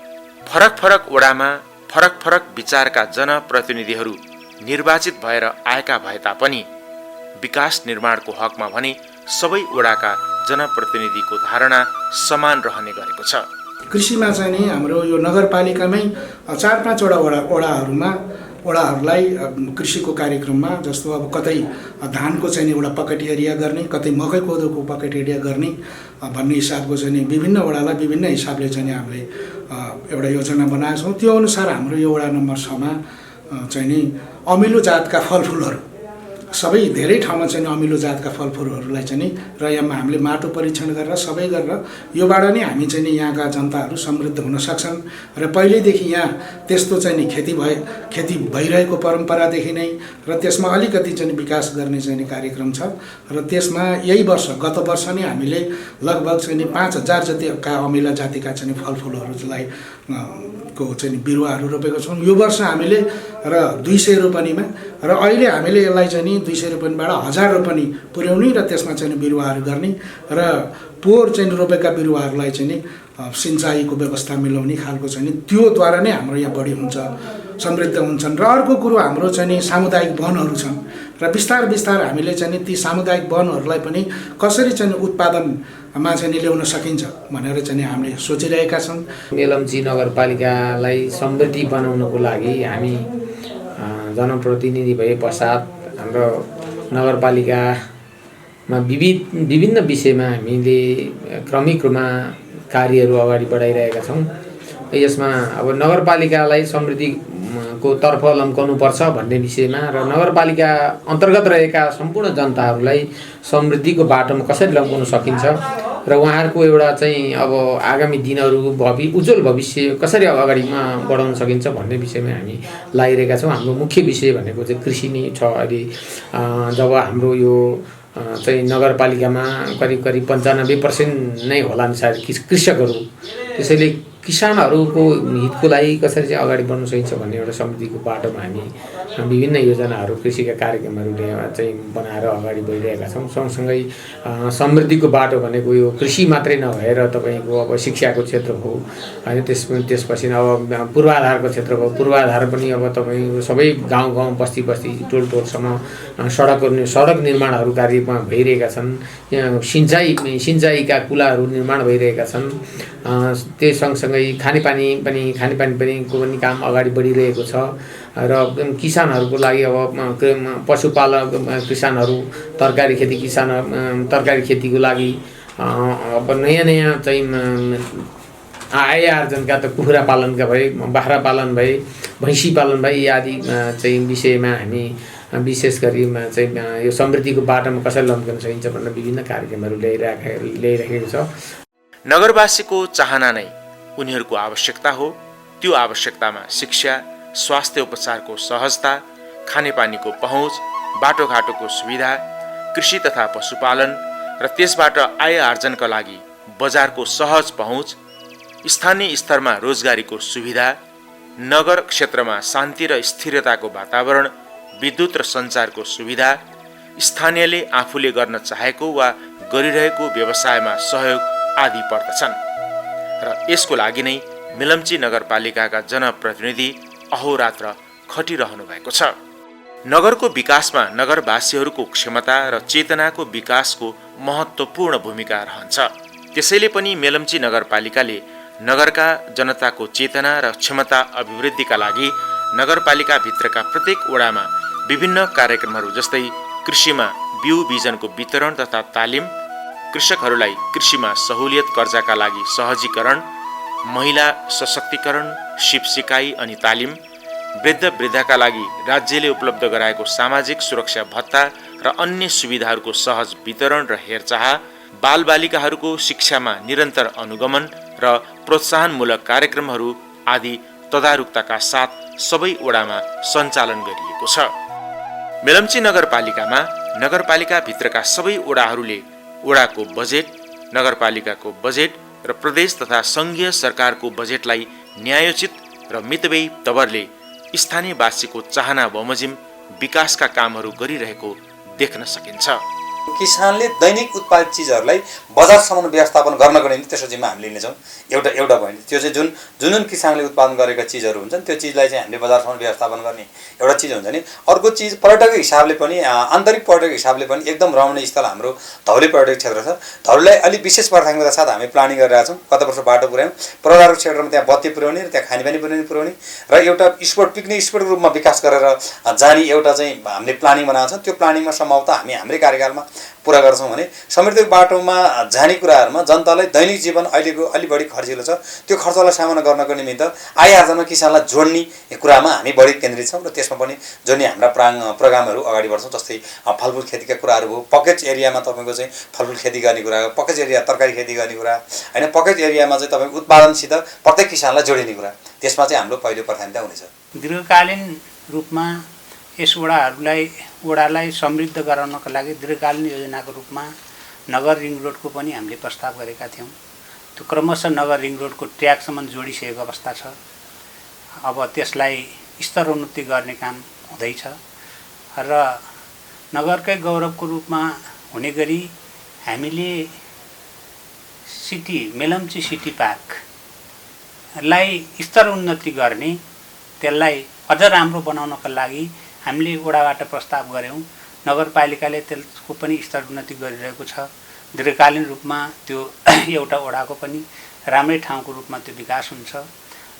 S1: फरक फरक वडामा फरक फरक विचारका जनप्रतिनिधिहरू निर्वाचित भएर आएका भए तापनि विकास निर्माणको हकमा भने सबै वडाका जनप्रतिनिधिको धारणा समान रहने गरेको छ।
S6: कृषिमा चाहिँ नि हाम्रो यो नगरपालिकामै 4-5 वडाहरूलाई कृषिको कार्यक्रममा जस्तो अब कतै धानको चाहिँ एउटा पकेट एरिया गर्ने, कतै मकै कोदोको पकेट एरिया गर्ने भन्ने हिसाबको चाहिँ विभिन्न वडालाई विभिन्न हिसाबले चाहिँ हामीले एउटा योजना बनाएका छौँ। त्यो अनुसार हाम्रो यो वडा नम्बर 6 मा चाहिँ नि अमिलो जातका फलफुलहरू सबै धेरै ठाउँमा चाहिँ अमिलो जातका फलफुलहरूलाई चाहिँ नि र यहाँ हामीले माटो परीक्षण गरेर सबै गरेर योबाट नै हामी चाहिँ नि यहाँका जनताहरू समृद्ध हुन सक्छन् र पहिल्यैदेखि यहाँ त्यस्तो चाहिँ नि खेती भइरहेको परम्परादेखि नै र त्यसमा अलिकति चाहिँ विकास गर्ने चाहिँ कार्यक्रम छ र त्यसमा यही वर्ष गत वर्ष नै हामीले लगभग चाहिँ 5000 जतिका अमिला जातिका चाहिँ फलफुलहरूलाई को चाहिँ बिरुवाहरू रोपेको छौँ। यो वर्ष हामीले र 200 रोपनीमा र अहिले हामीले यसलाई चाहिँ 200 रोपनीबाट 1000 रोपनी पुर्याउने र त्यसमा चाहिँ बिरुवाहरू गर्ने र पोहोर चाहिँ रोपेका बिरुवाहरूलाई चाहिँ सिँचाइको व्यवस्था मिलाउने खालको चाहिँ त्योद्वारा नै हाम्रो यहाँ बढी हुन्छ, समृद्ध हुन्छन्। र अर्को कुरो हाम्रो चाहिँ सामुदायिक वनहरू छन् र बिस्तार हामीले चाहिँ ती सामुदायिक वनहरूलाई पनि कसरी चाहिँ उत्पादनमा चाहिँ ल्याउन सकिन्छ भनेर चाहिँ हामीले सोचिरहेका छौँ।
S7: मेलम्ची नगरपालिकालाई समृद्धि बनाउनको लागि हामी जनप्रतिनिधि भए पश्चात हाम्रो नगरपालिकामा विभिन्न विषयमा हामीले क्रमिक रूपमा कार्यहरू अगाडि बढाइरहेका छौँ। यसमा अब नगरपालिकालाई समृद्धिको तर्फ लम्काउनुपर्छ भन्ने विषयमा र नगरपालिका अन्तर्गत रहेका सम्पूर्ण जनताहरूलाई समृद्धिको बाटोमा कसरी लम्काउन सकिन्छ र उहाँहरूको एउटा चाहिँ अब आगामी दिनहरू उज्जवल भविष्य कसरी अगाडि बढाउन सकिन्छ भन्ने विषयमा हामी लागिरहेका छौँ। हाम्रो मुख्य विषय भनेको चाहिँ कृषि नै छ। अहिले जब हाम्रो यो चाहिँ नगरपालिकामा करिब 95% नै होला सायद कृषकहरू, त्यसैले किसानहरूको हितको लागि कसरी चाहिँ अगाडि बढ्न सकिन्छ भन्ने एउटा समृद्धिको बाटोमा हामी विभिन्न योजनाहरू कृषिका कार्यक्रमहरूले चाहिँ बनाएर अगाडि बढिरहेका छौँ। सँगसँगै समृद्धिको बाटो भनेको यो कृषि मात्रै नभएर तपाईँको अब शिक्षाको क्षेत्र हो होइन, त्यसपछि अब पूर्वाधारको क्षेत्र भयो। पूर्वाधार पनि अब तपाईँ सबै गाउँ गाउँ बस्ती बस्ती टोल टोलसम्म सडक निर्माणहरू कार्यमा भइरहेका छन्। सिँचाइका कुलाहरू निर्माण भइरहेका छन्। त्यो सँगसँगै खानेपानी पनिको पनि काम अगाडि बढिरहेको छ र किसानहरूको लागि अब पशुपालक किसानहरू तरकारी खेतीको लागि अब नयाँ चाहिँ आय आर्जनका त कुखुरा पालनका भए, बाख्रा पालन भए, भैँसी पालन भए आदि चाहिँ विषयमा हामी विशेष गरी चाहिँ यो समृद्धिको बाटोमा कसरी लम्कन सकिन्छ भनेर विभिन्न कार्यक्रमहरू ल्याइरहेको छ।
S1: नगरवासीको चाहना नै उनीहरूको आवश्यकता हो। त्यो आवश्यकतामा शिक्षा, स्वास्थ्य उपचारको सहजता, खानेपानीको पहुँच, बाटोघाटोको सुविधा, कृषि तथा पशुपालन र त्यसबाट आय आर्जनका लागि बजारको सहज पहुँच, स्थानीय स्तरमा रोजगारीको सुविधा, नगर क्षेत्रमा शान्ति र स्थिरताको वातावरण, विद्युत र सञ्चारको सुविधा, स्थानीयले आफूले गर्न चाहेको वा गरिरहेको व्यवसायमा सहयोग आदि पर्दछन्। र यसको लागि नै मेलम्ची नगरपालिकाका जनप्रतिनिधि अहोरात्र खटिरहनु भएको छ। नगरको विकासमा नगरवासीहरूको क्षमता र चेतनाको विकासको महत्त्वपूर्ण भूमिका रहन्छ। त्यसैले पनि मेलम्ची नगरपालिकाले नगरका जनताको चेतना र क्षमता अभिवृद्धिका लागि नगरपालिकाभित्रका प्रत्येक वडामा विभिन्न कार्यक्रमहरू जस्तै कृषिमा बिउ बिजनको वितरण तथा तालिम, कृषकहरूलाई कृषिमा सहुलियत कर्जाका लागि सहजीकरण, महिला सशक्तिकरण, सिप सिकाइ अनि तालिम, वृद्ध वृद्धाका लागि राज्यले उपलब्ध गराएको सामाजिक सुरक्षा भत्ता र अन्य सुविधाहरूको सहज वितरण र हेरचाह, बालबालिकाहरूको शिक्षामा निरन्तर अनुगमन र प्रोत्साहनमूलक कार्यक्रमहरू आदि तदारुकताका साथ सबै वडामा सञ्चालन गरिएको छ। मेलम्ची नगरपालिकामा नगरपालिकाभित्रका सबै वडाहरूले वडाको बजेट, नगरपालिकाको बजेट र प्रदेश तथा सङ्घीय सरकारको बजेटलाई न्यायोचित र मितव्ययी तवरले स्थानीयवासीको चाहना बमोजिम विकासका कामहरू गरिरहेको देख्न सकिन्छ।
S8: किसानले दैनिक उत्पादित चिजहरूलाई बजारसम्म व्यवस्थापन गर्नको निम्ति त्यसको जिम्मा हामीले लिनेछौँ। एउटा भयो त्यो चाहिँ जुन किसानले उत्पादन गरेका चिजहरू हुन्छन् त्यो चिजलाई चाहिँ हामीले बजारसम्म व्यवस्थापन गर्ने एउटा चिज हुन्छ नि। अर्को चिज पर्यटकको हिसाबले पनि आन्तरिक पर्यटकको हिसाबले पनि एकदम रमणीय स्थल हाम्रो धौले पर्यटक क्षेत्र छ। धौलेलाई अलिक विशेष प्राथमिकता साथ हामी प्लानिङ गरिरहेका छौँ। गत वर्ष बाटो पुर्यायौँ। पूर्वाधारको क्षेत्रमा त्यहाँ बत्ती पुर्याउने र त्यहाँ खानेपानी पुर्याउने र एउटा स्पोर्ट पिकनिक स्पोर्टको रूपमा विकास गरेर जाने एउटा चाहिँ हामीले प्लानिङ बनाएको छौँ। त्यो प्लानिङमा सम्भवतः हामी हाम्रै कार्यकालमा पुरा गर्छौँ भने समृद्धिको बाटोमा जाने कुराहरूमा जनतालाई दैनिक जीवन अहिलेको अलि बढी खर्चिलो छ। त्यो खर्चलाई सामना गर्नको निमित्त आय आर्जनमा किसानलाई जोड्ने कुरामा हामी बढी केन्द्रित छौँ र त्यसमा पनि जुन हाम्रा प्रोग्रामहरू अगाडि बढ्छौँ। जस्तै फलफुल खेतीका कुराहरू भयो, पकेज एरियामा तपाईँको चाहिँ फलफुल खेती गर्ने कुरा, पकेज एरिया तरकारी खेती गर्ने कुरा होइन, पकेज एरियामा चाहिँ तपाईँको उत्पादनसित प्रत्येक किसानलाई जोडिने कुरा, त्यसमा चाहिँ हाम्रो पहिलो प्राथमिकता हुनेछ।
S5: दीर्घकालीन रूपमा यस वडालाई समृद्ध गराउनका लागि दीर्घकालीन योजनाको रूपमा नगर रिङ रोडको पनि हामीले प्रस्ताव गरेका थियौँ। त्यो क्रमशः नगर रिङ रोडको ट्र्याकसम्म जोडिसकेको अवस्था छ। अब त्यसलाई स्तरोन्नति गर्ने काम हुँदैछ र नगरकै गौरवको रूपमा हुने गरी हामीले मेलम्ची सिटी पार्कलाई स्तरोन्नति गर्ने, त्यसलाई अझ राम्रो बनाउनका लागि हामीले वडाबाट प्रस्ताव गऱ्यौँ। नगरपालिकाले त्यसको पनि स्तरोन्नति गरिरहेको छ। दीर्घकालीन रूपमा त्यो एउटा वडाको पनि राम्रै ठाउँको रूपमा त्यो विकास हुन्छ।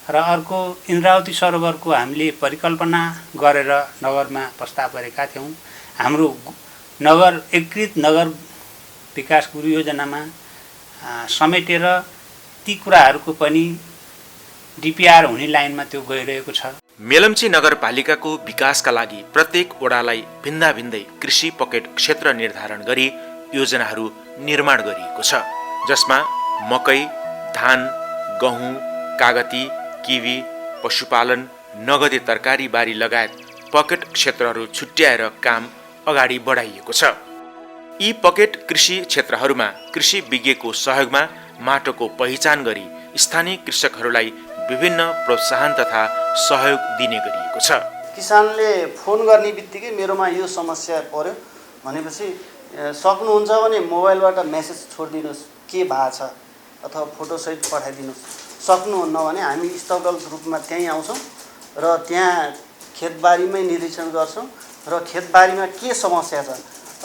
S5: र अर्को इन्द्रावती सरोवरको हामीले परिकल्पना गरेर नगरमा प्रस्ताव गरेका थियौँ। हाम्रो नगर एकीकृत नगर विकास योजनामा समेटेर ती कुराहरूको पनि डिपिआर हुने लाइनमा त्यो गइरहेको छ।
S1: मेलम्ची नगरपालिकाको विकासका लागि प्रत्येक वडालाई भिन्दा भिन्दै कृषि पकेट क्षेत्र निर्धारण गरी योजनाहरू निर्माण गरिएको छ, जसमा मकै, धान, गहुँ, कागती, किवी, पशुपालन, नगदे तरकारी बारी लगायत पकेट क्षेत्रहरू छुट्याएर काम अगाडि बढाइएको छ। यी पकेट कृषि क्षेत्रहरूमा कृषि विज्ञको सहयोगमा माटोको पहिचान गरी स्थानीय कृषकहरूलाई विभिन्न प्रोत्साहन तथा सहयोग दिने गरिएको छ।
S9: किसानले फोन गर्ने बित्तिकै मेरोमा यो समस्या पर्यो भनेपछि सक्नुहुन्छ भने मोबाइलबाट मेसेज छोडिदिनुहोस् के भएको छ अथवा फोटोसहित पठाइदिनुहोस्। सक्नुहुन्न भने हामी स्थलगत रूपमा त्यहीँ आउँछौँ र त्यहाँ खेतबारीमै निरीक्षण गर्छौँ र खेतबारीमा के समस्या छ,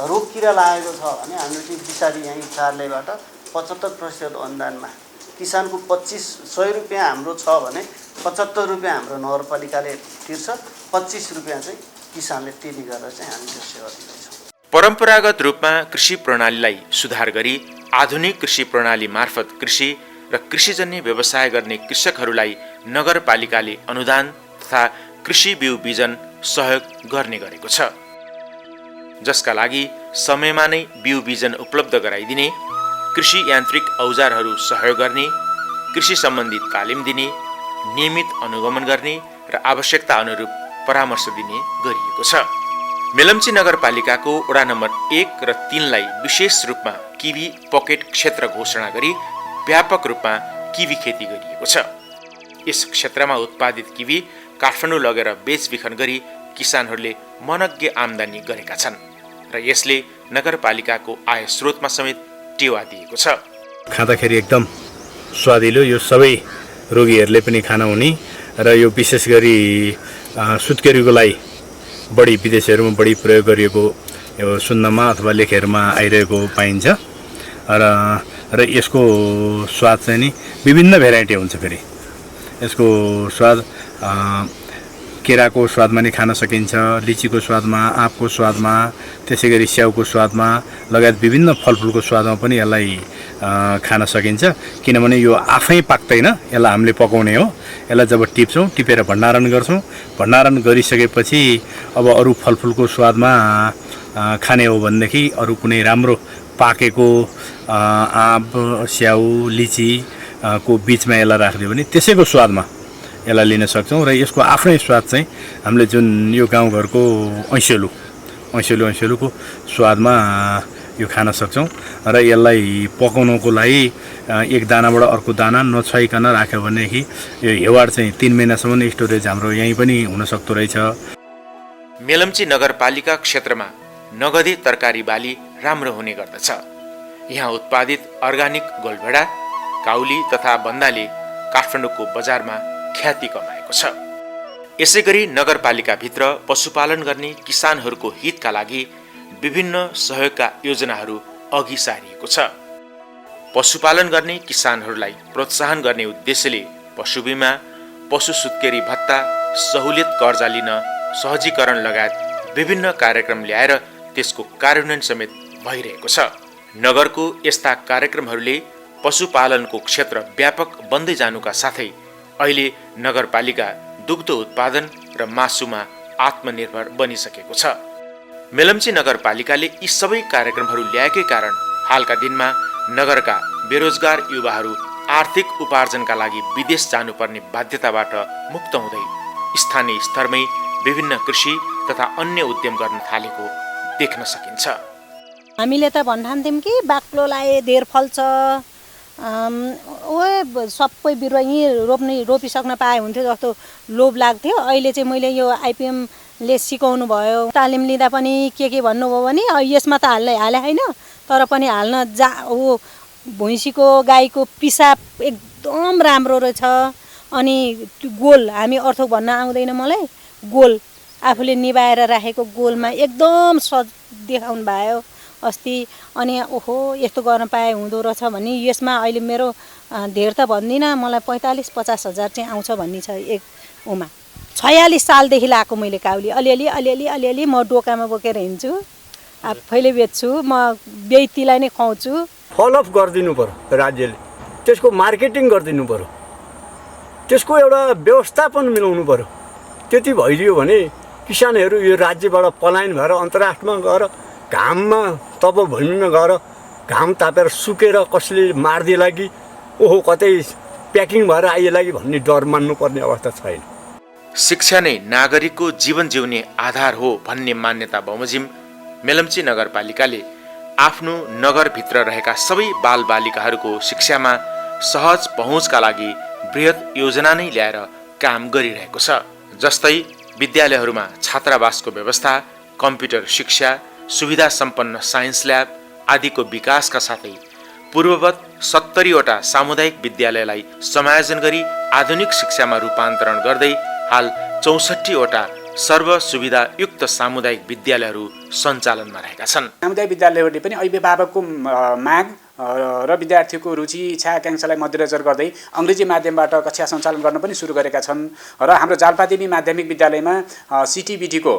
S9: रोग किरा लागेको छ भने हामीले चाहिँ विषादी यहीँ कार्यालयबाट 75% अनुदानमा किसानको 100 रुपियाँ हाम्रो छ भने 75 रुपियाँ हाम्रो नगरपालिकाले तिर्छ, 25 रुपियाँ चाहिँ किसानले तिर्ने गरेर चाहिँ हामी त्यो सेवा दिँदैछौँ।
S1: परम्परागत रूपमा कृषि प्रणालीलाई सुधार गरी आधुनिक कृषि प्रणाली मार्फत कृषि र कृषिजन्य व्यवसाय गर्ने कृषकहरूलाई नगरपालिकाले अनुदान तथा कृषि बिउ बिजन सहयोग गर्ने गरेको छ, जसका लागि समयमा नै बिउ बिजन उपलब्ध गराइदिने, कृषि यान्त्रिक औजारहरू सहयोग गर्ने, कृषि सम्बन्धी तालिम दिने, नियमित अनुगमन गर्ने र आवश्यकता अनुरूप परामर्श दिने गरिएको छ। मेलम्ची नगरपालिकाको वडा नम्बर 1 र 3लाई विशेष रूपमा किवी पकेट क्षेत्र घोषणा गरी व्यापक रूपमा किवी खेती गरिएको छ। यस क्षेत्रमा उत्पादित किवी काठमाडौँ लगेर बेचबिखन गरी किसानहरूले मनग्गे आम्दानी गरेका छन् र यसले नगरपालिकाको आय स्रोतमा समेत टेवा दिएको छ।
S10: खाँदाखेरि एकदम स्वादिलो, यो सबै रोगीहरूले पनि खान हुने र यो विशेष गरी सुत्केरीको लागि बढी विदेशहरूमा बढी प्रयोग गरिएको यो सुन्नमा अथवा लेखहरूमा आइरहेको पाइन्छ र यसको स्वाद चाहिँ नि विभिन्न भेराइटी हुन्छ। फेरि यसको स्वाद केराको स्वादमा नि खान सकिन्छ, लिचीको स्वादमा, आँपको स्वादमा, त्यसै गरी स्याउको स्वादमा लगायत विभिन्न फलफुलको स्वादमा पनि यसलाई खान सकिन्छ। किनभने यो आफै पाक्दैन, यसलाई हामीले पकाउने हो। यसलाई जब टिप्छौँ, टिपेर भण्डारण गर्छौँ, भण्डारण गरिसकेपछि अब अरू फलफुलको स्वादमा खाने हो भनेदेखि अरू कुनै राम्रो पाकेको आँप, स्याउ, लिची को बिचमा यसलाई राखिदियो भने त्यसैको स्वादमा यसलाई लिन सक्छौँ र यसको आफ्नै स्वाद चाहिँ हामीले जुन यो गाउँघरको ऐसेलुको स्वादमा यो खान सक्छौँ र यसलाई पकाउनको लागि एक दानाबाट अर्को दाना नछुवाइकन राख्यो भनेदेखि यो हेवाड चाहिँ 3 महिनासम्म स्टोरेज हाम्रो यहीँ पनि हुन सक्दो रहेछ।
S1: मेलम्ची नगरपालिका क्षेत्रमा नगदी तरकारी बाली राम्रो हुने गर्दछ। यहाँ उत्पादित अर्गानिक गोलभेडा, काउली तथा बन्दाले काठमाडौँको बजारमा ख्याति कमाएको छ। यसैगरी नगरपालिकाभित्र पशुपालन गर्ने किसानहरूको हितका लागि विभिन्न सहयोगका योजनाहरू अघि सारिएको छ। पशुपालन गर्ने किसानहरूलाई प्रोत्साहन गर्ने उद्देश्यले पशु बिमा, पशु सुत्केरी भत्ता, सहुलियत कर्जा लिन सहजीकरण लगायत विभिन्न कार्यक्रम ल्याएर त्यसको कार्यान्वयन समेत भइरहेको छ। नगरको यस्ता कार्यक्रमहरूले पशुपालनको क्षेत्र व्यापक बन्दै जानुका साथै अहिले नगरपालिका दुग्ध उत्पादन र मासुमा आत्मनिर्भर बनिसकेको छ। मेलम्ची नगरपालिकाले यी सबै कार्यक्रमहरू ल्याएकै कारण हालका दिनमा नगरका बेरोजगार युवाहरू आर्थिक उपार्जनका लागि विदेश जानुपर्ने बाध्यताबाट मुक्त हुँदै स्थानीय स्तरमै विभिन्न कृषि तथा अन्य उद्यम गर्न थालेको देख्न सकिन्छ।
S11: हामीले त भन्ठान्थ्यौँ कि बाक्लोलाई धेर फल्छ, सबै बिरुवा यहीँ रोपिसक्न पाए हुन्थ्यो जस्तो लोभ लाग्थ्यो। अहिले चाहिँ मैले यो आइपिएमले सिकाउनु भयो, तालिम लिँदा पनि के भन्नुभयो भने यसमा त हाले होइन, तर पनि हाल्न भैँसीको गाईको पिसाब एकदम राम्रो रहेछ। अनि गोल हामी अर्थो भन्न आउँदैन मलाई, गोल आफूले निभाएर राखेको गोलमा एकदम देखाउनु भयो अस्ति। अनि ओहो यस्तो गर्न पाए हुँदो रहेछ भने यसमा अहिले मेरो धेर त भन्दिनँ, मलाई 45-50 हजार चाहिँ आउँछ भन्ने छ एक उमा। 46 सालदेखि लगाएको मैले काउली, अलिअलि म डोकामा बोकेर हिँड्छु, आफैले बेच्छु, म बेइतीलाई नै खुवाउँछु।
S12: फलोअप गरिदिनु पर्यो राज्यले, त्यसको मार्केटिङ गरिदिनु पर्यो, त्यसको एउटा व्यवस्थापन मिलाउनु पर्यो। त्यति भइदियो भने किसानहरू यो राज्यबाट पलायन भएर अन्तर्राष्ट्रमा गएर घाममा तपोभूमिमा गएर घाम तापेर सुकेर कसले मार्दिएला कि ओहो कतै प्याकिङ भएर आइएला कि भन्ने डर मान्नुपर्ने अवस्था छैन।
S1: शिक्षा नै नागरिकको जीवन जिउने आधार हो भन्ने मान्यता बमोजिम मेलम्ची नगरपालिकाले आफ्नो नगरभित्र रहेका सबै बालबालिकाहरूको शिक्षामा सहज पहुँचका लागि बृहत योजना नै ल्याएर काम गरिरहेको छ। जस्तै विद्यालयहरूमा छात्रावासको व्यवस्था, कम्प्युटर शिक्षा, सुविधा सम्पन्न साइन्स ल्याब आदिको विकासका साथै पूर्ववत 70वटा सामुदायिक विद्यालयलाई समायोजन गरी आधुनिक शिक्षामा रूपान्तरण गर्दै हाल 64वटा सर्व सुविधायुक्त सामुदायिक विद्यालयहरू सञ्चालनमा रहेका छन्।
S13: सामुदायिक विद्यालयहरूले पनि अभिभावकको माग र विद्यार्थीको रुचि इच्छा आकाङ्क्षालाई मध्यनजर गर्दै अङ्ग्रेजी माध्यमबाट कक्षा सञ्चालन गर्न पनि सुरु गरेका छन् र हाम्रो जालपादेवी माध्यमिक विद्यालयमा सिटिबिटीको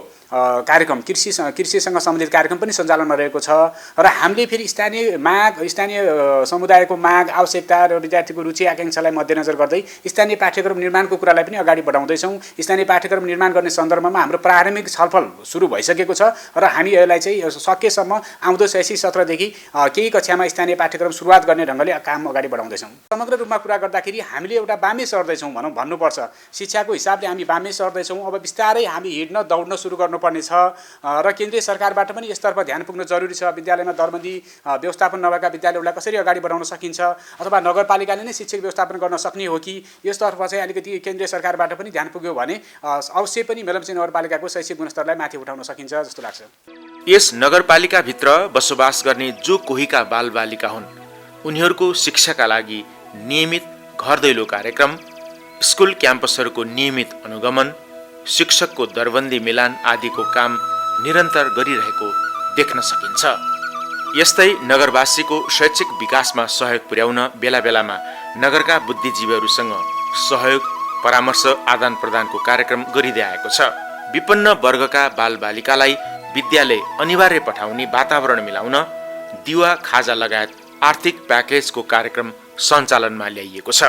S13: कार्यक्रम कृषिसँग सम्बन्धित कार्यक्रम पनि सञ्चालनमा रहेको छ र हामीले फेरि स्थानीय समुदायको माग आवश्यकता र विद्यार्थीको रुचि आकाङ्क्षालाई मध्यनजर गर्दै स्थानीय पाठ्यक्रम निर्माणको कुरालाई पनि अगाडि बढाउँदैछौँ। स्थानीय पाठ्यक्रम निर्माण गर्ने सन्दर्भमा हाम्रो प्रारम्भिक छलफल सुरु भइसकेको छ र हामी यसलाई चाहिँ सकेसम्म आउँदो शैक्षिक सत्रदेखि केही कक्षामा स्थानीय पाठ्यक्रम सुरुवात गर्ने ढङ्गले काम अगाडि बढाउँदैछौँ। समग्र रूपमा कुरा गर्दाखेरि हामीले एउटा बामे सर्दैछौँ भन्नुपर्छ। शिक्षाको हिसाबले हामी बामे सर्दैछौँ। अब बिस्तारै हामी हिँड्न दौड्न सुरु गर्नुपर्ने छ र केन्द्रीय सरकारबाट पनि यसतर्फ ध्यान पुग्न जरुरी छ। विद्यालयमा दरबन्दी व्यवस्थापन नभएका विद्यालयहरूलाई कसरी अगाडि बढाउन सकिन्छ अथवा नगरपालिकाले नै शिक्षक व्यवस्थापन गर्न सक्ने हो कि यसतर्फ चाहिँ अलिकति केन्द्रीय सरकारबाट पनि ध्यान पुग्यो भने अवश्य पनि मेलम्ची नगरपालिकाको शैक्षिक गुणस्तरलाई माथि उठाउन सकिन्छ जस्तो लाग्छ।
S1: यस नगरपालिकाभित्र बसोबास गर्ने जो कोहीका बालबालिका हुन् उनीहरूको शिक्षाका लागि नियमित घर दैलो कार्यक्रम, स्कुल क्याम्पसहरूको नियमित अनुगमन, शिक्षकको दरबन्दी मिलान आदिको काम निरन्तर गरिरहेको देख्न सकिन्छ। यस्तै नगरवासीको शैक्षिक विकासमा सहयोग पुर्याउन बेला बेलामा नगरका बुद्धिजीवीहरूसँग सहयोग परामर्श आदान प्रदानको कार्यक्रम गरिँदै आएको छ। विपन्न वर्गका बालबालिकालाई विद्यालय अनिवार्य पठाउने वातावरण मिलाउन दिवा खाजा लगायत आर्थिक प्याकेजको कार्यक्रम सञ्चालनमा ल्याइएको छ।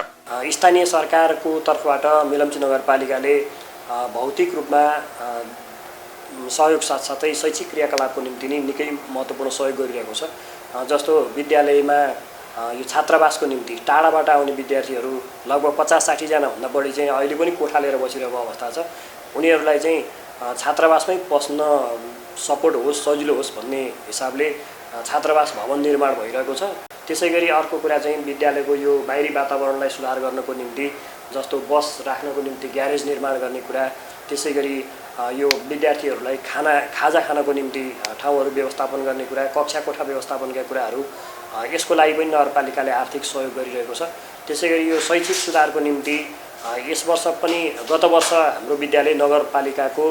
S14: स्थानीय सरकारको तर्फबाट मेलम्ची नगरपालिकाले भौतिक रूपमा सहयोग साथसाथै शैक्षिक क्रियाकलापको निम्ति नै निकै महत्त्वपूर्ण सहयोग गरिरहेको छ। जस्तो विद्यालयमा यो छात्रावासको निम्ति टाढाबाट आउने विद्यार्थीहरू लगभग 50-60 जना भन्दा बढी चाहिँ अहिले पनि कोठा लिएर बसिरहेको अवस्था छ। उनीहरूलाई चाहिँ छात्रावासमै बस्न सपोर्ट होस्, सजिलो होस् भन्ने हिसाबले छात्रावास भवन निर्माण भइरहेको छ। त्यसैगरी अर्को कुरा चाहिँ विद्यालयको यो बाहिरी वातावरणलाई सुधार गर्नको निम्ति जस्तो बस राख्नको निम्ति ग्यारेज निर्माण गर्ने कुरा, त्यसैगरी यो विद्यार्थीहरूलाई खाजा खानको निम्ति ठाउँहरू व्यवस्थापन गर्ने कुरा, कक्षा कोठा व्यवस्थापनका कुराहरू यसको लागि पनि नगरपालिकाले आर्थिक सहयोग गरिरहेको छ। त्यसैगरी यो शैक्षिक सुधारको निम्ति यस वर्ष पनि गत वर्ष हाम्रो विद्यालय नगरपालिकाको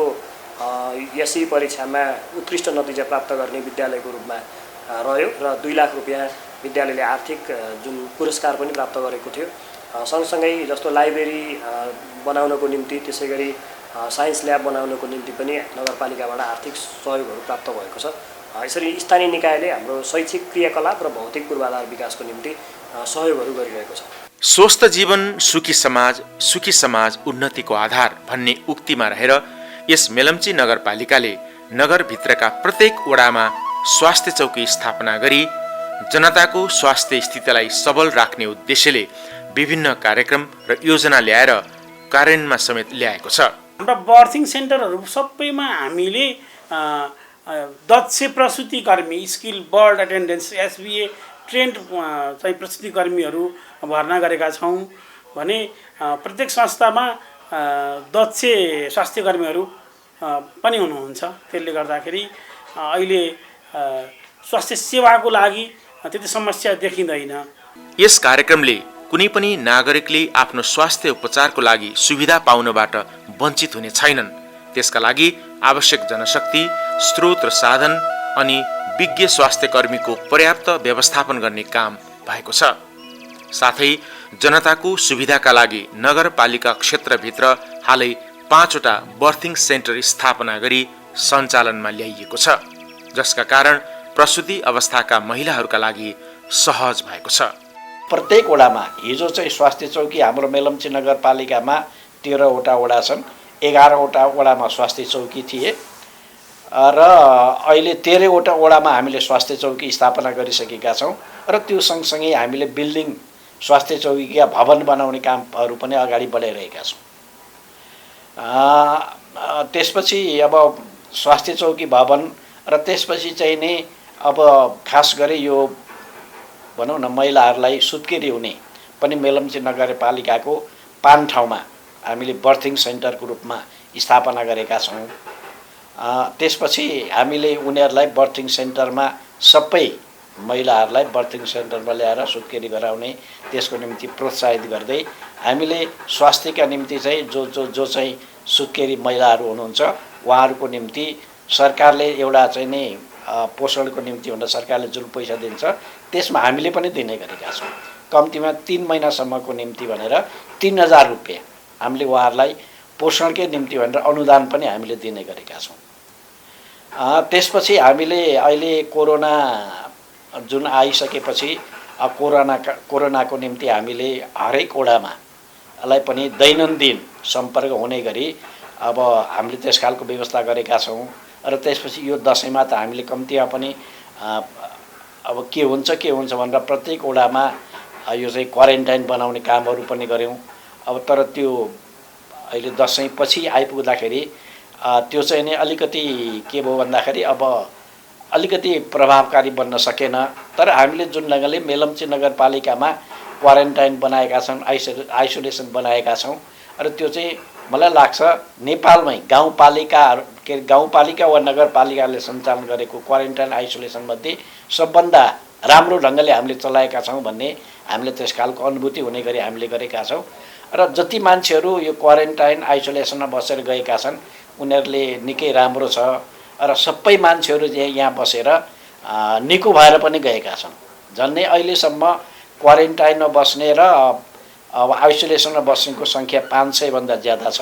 S14: एसई परीक्षामा उत्कृष्ट नतिजा प्राप्त गर्ने विद्यालयको रूपमा रह्यो र 2 लाख रुपियाँ विद्यालयले आर्थिक जुन पुरस्कार पनि प्राप्त गरेको थियो। सँगसँगै जस्तो लाइब्रेरी बनाउनको निम्ति, त्यसैगरी साइन्स ल्याब बनाउनको निम्ति पनि नगरपालिकाबाट आर्थिक सहयोगहरू प्राप्त भएको छ। यसरी स्थानीय निकायले हाम्रो शैक्षिक क्रियाकलाप र भौतिक पूर्वाधार विकासको निम्ति सहयोगहरू गरिरहेको छ।
S1: स्वस्थ जीवन सुखी समाज उन्नतिको आधार भन्ने उक्तिमा रहेर यस मेलम्ची नगरपालिकाले नगरभित्रका प्रत्येक वडामा स्वास्थ्य चौकी स्थापना गरी जनताको स्वास्थ्य स्थितिलाई सबल राख्ने उद्देश्यले विभिन्न कार्यक्रम र योजना ल्याएर कार्यान्वयनमा समेत ल्याएको छ।
S15: हाम्रा बर्थिङ सेन्टरहरू सबैमा हामीले दक्ष प्रसुतिकर्मी, स्किल बर्ड एटेन्डेन्स, एसबिए ट्रेन्ड चाहिँ प्रसुतिकर्मीहरू भर्ना गरेका छौँ भने प्रत्येक संस्थामा दक्ष स्वास्थ्यकर्मीहरू पनि हुनुहुन्छ। त्यसले गर्दाखेरि अहिले स्वास्थ्य सेवाको लागि त्यति समस्या देखिँदैन।
S1: यस कार्यक्रमले कुनै पनि नागरिकले आफ्नो स्वास्थ्य उपचारको लागि सुविधा पाउनबाट वञ्चित हुने छैनन्। त्यसका लागि आवश्यक जनशक्ति, स्रोत र साधन अनि विज्ञ स्वास्थ्य कर्मीको पर्याप्त व्यवस्थापन गर्ने काम भएको छ। साथै जनताको सुविधाका लागि नगरपालिका क्षेत्रभित्र हालै 5वटा बर्थिङ सेन्टर स्थापना गरी सञ्चालनमा ल्याइएको छ, जसका कारण प्रसुति अवस्थाका महिलाहरूका लागि सहज भएको छ।
S2: प्रत्येक वडामा हिजो चाहिँ स्वास्थ्य चौकी हाम्रो मेलम्ची नगरपालिकामा 13वटा वडा छन्, 11वटा वडामा स्वास्थ्य चौकी थिए र अहिले 13वटा वडामा हामीले स्वास्थ्य चौकी स्थापना गरिसकेका छौँ र त्यो सँगसँगै हामीले बिल्डिङ स्वास्थ्य चौकीका भवन बनाउने कामहरू पनि अगाडि बढाइरहेका छौँ। त्यसपछि अब स्वास्थ्य चौकी भवन र त्यसपछि चाहिँ नै अब खास गरी यो भनौँ न महिलाहरूलाई सुत्केरी हुने पनि मेलम्ची नगरपालिकाको 5 ठाउँमा हामीले बर्थिङ सेन्टरको रूपमा स्थापना गरेका छौँ। त्यसपछि हामीले उनीहरूलाई बर्थिङ सेन्टरमा सबै महिलाहरूलाई बर्थिङ सेन्टरमा ल्याएर सुत्केरी गराउने त्यसको निम्ति प्रोत्साहित गर्दै हामीले स्वास्थ्यका निम्ति चाहिँ जो चाहिँ सुत्केरी महिलाहरू हुनुहुन्छ उहाँहरूको निम्ति सरकारले एउटा चाहिँ नि पोषणको निम्ति भनेर सरकारले जुन पैसा दिन्छ त्यसमा हामीले पनि दिने गरेका छौँ। कम्तीमा 3 महिनासम्मको निम्ति भनेर 3000 रुपियाँ हामीले उहाँहरूलाई पोषणकै निम्ति भनेर अनुदान पनि हामीले दिने गरेका छौँ। त्यसपछि हामीले अहिले कोरोना जुन आइसकेपछि कोरोनाको निम्ति हामीले हरेक वडामा लाई पनि दैनन्दिन सम्पर्क हुने गरी अब हामीले त्यस खालको व्यवस्था गरेका छौँ। र त्यसपछि यो दसैँमा त हामीले कम्तीमा पनि अब के हुन्छ भनेर प्रत्येक वडामा यो चाहिँ क्वारेन्टाइन बनाउने कामहरू पनि गऱ्यौँ। अब तर त्यो अहिले दसैँ पछि आइपुग्दाखेरि त्यो चाहिँ नि अलिकति के भयो भन्दाखेरि अब अलिकति प्रभावकारी बन्न सकेन। तर हामीले जुन ढङ्गले मेलम्ची नगरपालिकामा क्वारेन्टाइन बनाएका छन्, आइसोलेसन बनाएका छौँ र त्यो चाहिँ मलाई लाग्छ नेपालमै गाउँपालिका वा नगरपालिकाले सञ्चालन गरेको क्वारेन्टाइन आइसोलेसनमध्ये सबभन्दा राम्रो ढङ्गले हामीले चलाएका छौँ भन्ने हामीले त्यस खालको अनुभूति हुने गरी हामीले गरेका छौँ। र जति मान्छेहरू यो क्वारेन्टाइन आइसोलेसनमा बसेर गएका छन् उनीहरूले निकै राम्रो छ र सबै मान्छेहरू यहाँ बसेर निको भएर पनि गएका छन्। झन्डै अहिलेसम्म क्वारेन्टाइनमा बस्ने र अब आइसोलेसनमा बस्नेको सङ्ख्या 500 भन्दा ज्यादा छ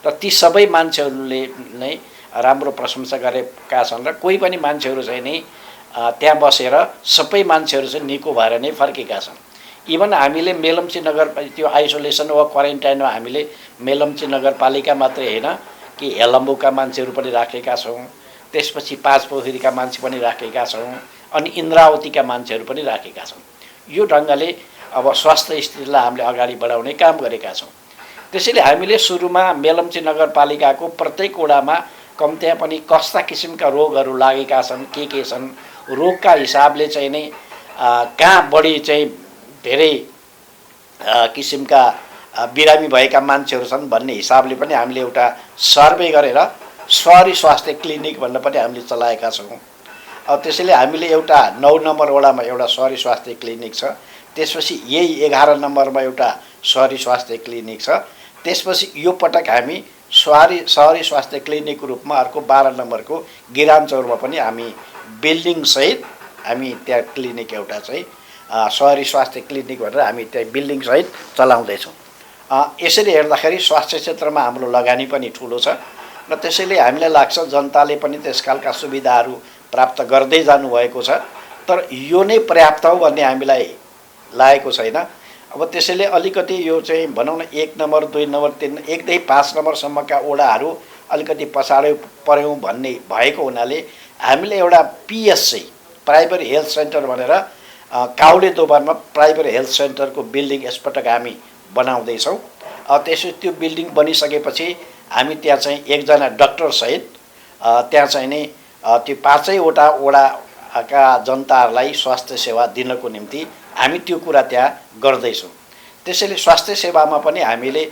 S2: र ती सबै मान्छेहरूले नै राम्रो प्रशंसा गरेका छन् र कोही पनि मान्छेहरू चाहिँ नि त्यहाँ बसेर सबै मान्छेहरू चाहिँ निको भएर नै फर्केका छन्। इभन हामीले मेलम्ची त्यो आइसोलेसन वा क्वारेन्टाइनमा हामीले मेलम्ची नगरपालिका मात्रै होइन कि हेलम्बुका मान्छेहरू पनि राखेका छौँ, त्यसपछि 5 पोखरीका मान्छे पनि राखेका छौँ, अनि इन्द्रावतीका मान्छेहरू पनि राखेका छौँ। यो ढङ्गले अब स्वास्थ्य स्थितिलाई हामीले अगाडि बढाउने काम गरेका छौँ। त्यसैले हामीले सुरुमा मेलम्ची नगरपालिकाको प्रत्येक वडामा कम्तीमा पनि कस्ता किसिमका रोगहरू लागेका छन्, के छन्, रोगका हिसाबले चाहिँ नै कहाँ बढी चाहिँ धेरै किसिमका बिरामी भएका मान्छेहरू छन् भन्ने हिसाबले पनि हामीले एउटा सर्वे गरेर शहरी स्वास्थ्य क्लिनिक भनेर पनि हामीले चलाएका छौँ। त्यसैले हामीले एउटा 9 नम्बर वडामा एउटा शहरी स्वास्थ्य क्लिनिक छ, त्यसपछि यही 11 नम्बरमा एउटा शहरी स्वास्थ्य क्लिनिक छ, त्यसपछि यो पटक हामी शहरी स्वास्थ्य क्लिनिकको रूपमा अर्को 12 नम्बरको गिरामचौरमा पनि हामी बिल्डिङसहित हामी त्यहाँ क्लिनिक एउटा चाहिँ शहरी स्वास्थ्य क्लिनिक भनेर हामी त्यहाँ बिल्डिङसहित चलाउँदैछौँ। यसरी हेर्दाखेरि स्वास्थ्य क्षेत्रमा हाम्रो लगानी पनि ठुलो छ र त्यसैले हामीलाई लाग्छ जनताले पनि त्यस खालका सुविधाहरू प्राप्त गर्दै जानुभएको छ। तर यो नै पर्याप्त हो भन्ने हामीलाई लागेको छैन। अब त्यसैले अलिकति यो चाहिँ भनौँ न 1 नम्बर 2 नम्बर 3 1देखि 5 नम्बरसम्मका वडाहरू अलिकति पछाडि पर्यौँ भन्ने भएको हुनाले हामीले एउटा पिएचसी प्राइमेरी हेल्थ सेन्टर भनेर काउले दोबारमा प्राइमेरी हेल्थ सेन्टरको बिल्डिङ यसपटक हामी बनाउँदैछौँ। त्यसपछि त्यो बिल्डिङ बनिसकेपछि हामी त्यहाँ चाहिँ एकजना डाक्टरसहित त्यहाँ चाहिँ नि त्यो 5वटा वडाका जनताहरूलाई स्वास्थ्य सेवा दिनको निम्ति हामी त्यो कुरा त्यहाँ गर्दैछौँ। त्यसैले स्वास्थ्य सेवामा पनि हामीले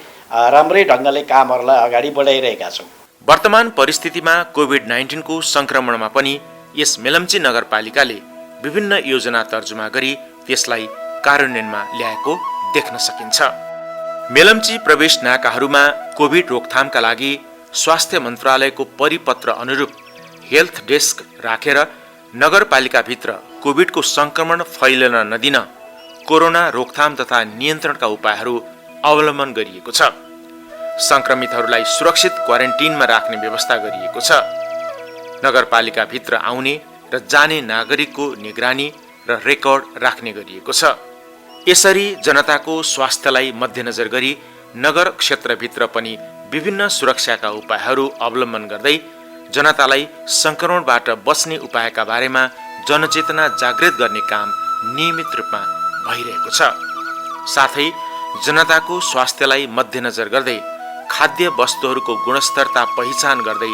S2: राम्रै ढङ्गले कामहरूलाई अगाडि बढाइरहेका छौँ।
S1: वर्तमान परिस्थितिमा कोभिड-19 को संक्रमणमा पनि यस मेलम्ची नगरपालिकाले विभिन्न योजना तर्जुमा गरी त्यसलाई कार्यान्वयनमा ल्याएको देख्न सकिन्छ। मेलम्ची प्रवेश नाकाहरूमा कोभिड रोकथामका लागि स्वास्थ्य मन्त्रालयको परिपत्र अनुरूप हेल्थ डेस्क राखेर नगरपालिकाभित्र कोभिडको संक्रमण फैलन नदिन कोरोना रोकथाम तथा नियन्त्रणका उपायहरू अवलम्बन गरिएको छ। संक्रमितहरूलाई सुरक्षित क्वारेन्टिनमा राख्ने व्यवस्था गरिएको छ। नगरपालिकाभित्र आउने र जाने नागरिकको निगरानी र रेकर्ड राख्ने गरिएको छ। यसरी जनताको स्वास्थ्यलाई मध्यनजर गरी नगर क्षेत्रभित्र पनि विभिन्न सुरक्षाका उपायहरू अवलम्बन गर्दै जनतालाई संक्रमणबाट बच्ने उपायका बारेमा जनचेतना जागृत गर्ने काम नियमित रूपमा भइरहेको छ। साथै जनताको स्वास्थ्यलाई मध्यनजर गर्दै खाद्य वस्तुहरूको गुणस्तरता पहिचान गर्दै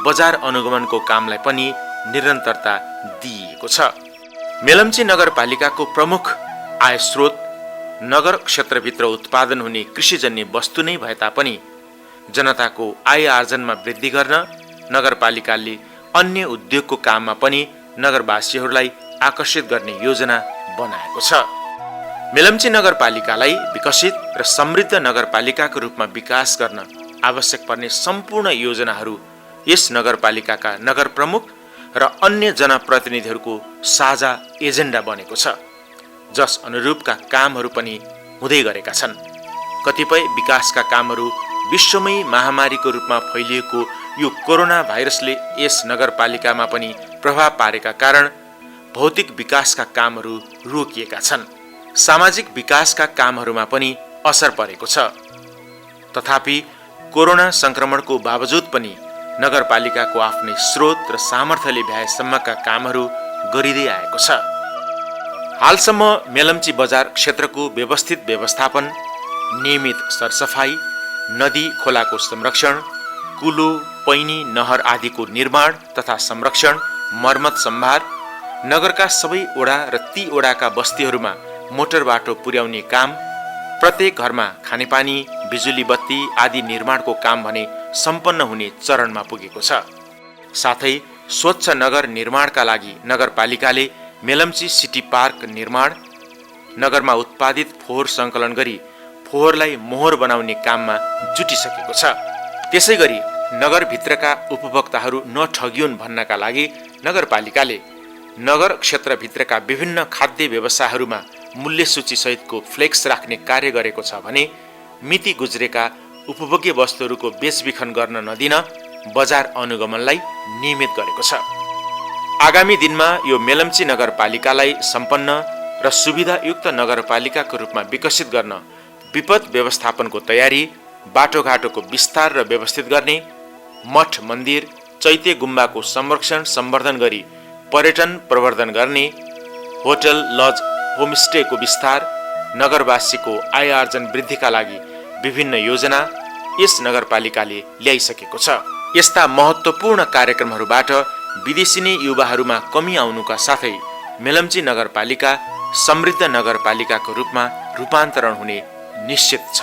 S1: बजार अनुगमनको कामलाई पनि निरन्तरता दिइएको छ। मेलम्ची नगरपालिकाको प्रमुख आय स्रोत नगर क्षेत्रभित्र उत्पादन हुने कृषिजन्य वस्तु नै भए तापनि जनताको आय आर्जनमा वृद्धि गर्न नगरपालिकाले अन्य उद्योगको काममा पनि नगरवासीहरूलाई आकर्षित गर्ने योजना बनाएको छ। मेलम्ची नगरपालिकालाई विकसित र समृद्ध नगरपालिकाको रूपमा विकास गर्न आवश्यक पर्ने सम्पूर्ण योजनाहरू यस नगरपालिकाका नगर प्रमुख र अन्य जनप्रतिनिधिहरूको साझा एजेन्डा बनेको छ, जस अनुरूपका कामहरू पनि हुँदै गरेका छन्। कतिपय विकासका कामहरू विश्वमै महामारीको रूपमा फैलिएको यो कोरोना भाइरसले यस नगरपालिकामा पनि प्रभाव पारेका कारण भौतिक विकासका कामहरू रोकिएका छन्। सामाजिक विकासका कामहरूमा पनि असर परेको छ। तथापि कोरोना संक्रमणको बावजुद पनि नगरपालिकाको आफ्नै स्रोत र सामर्थ्यले भ्याएसम्मका कामहरू गरिँदै आएको छ। हालसम्म मेलम्ची बजार क्षेत्रको व्यवस्थित व्यवस्थापन, नियमित सरसफाई, नदी खोलाको संरक्षण, कुलो, पैनी, नहर आदिको निर्माण तथा संरक्षण, मर्मत सम्भार, नगरका सबै ओडा र ती ओडाका बस्तीहरूमा मोटर बाटो पुर्याउने काम, प्रत्येक घरमा खानेपानी, बिजुली बत्ती आदि निर्माणको काम भने सम्पन्न हुने चरणमा पुगेको छ। साथै स्वच्छ नगर निर्माणका लागि नगरपालिकाले मेलम्ची सिटी पार्क निर्माण, नगरमा उत्पादित फोहोर सङ्कलन गरी फोहोरलाई मोहर बनाउने काममा जुटिसकेको छ। त्यसै गरी नगरभित्रका उपभोक्ताहरू नठगिउन् भन्नका लागि नगरपालिकाले नगर क्षेत्रभित्रका विभिन्न खाद्य व्यवसायहरूमा मूल्य सूची सहितको फ्लेक्स राख्ने कार्य गरेको छ भने मिति गुज्रेका उपभोग्य वस्तुहरूको बेचबिखन गर्न नदिन बजार अनुगमनलाई नियमित गरेको छ। आगामी दिनमा यो मेलम्ची नगरपालिकालाई सम्पन्न र सुविधायुक्त नगरपालिकाको रूपमा विकसित गर्न विपद व्यवस्थापनको तयारी, बाटोघाटोको विस्तार र व्यवस्थित गर्ने, मठ मन्दिर, चैत्य गुम्बाको संरक्षण सम्वर्धन गरी पर्यटन प्रवर्धन गर्ने, होटल लज होमस्टेको विस्तार, नगरवासीको आय आर्जन वृद्धिका लागि विभिन्न योजना यस नगरपालिकाले ल्याइसकेको छ। यस्ता महत्त्वपूर्ण कार्यक्रमहरूबाट विदेशी युवाहरूमा कमी आउनुका साथै मेलम्ची नगरपालिका समृद्ध नगरपालिकाको रूपमा रूपान्तरण हुने निश्चित छ।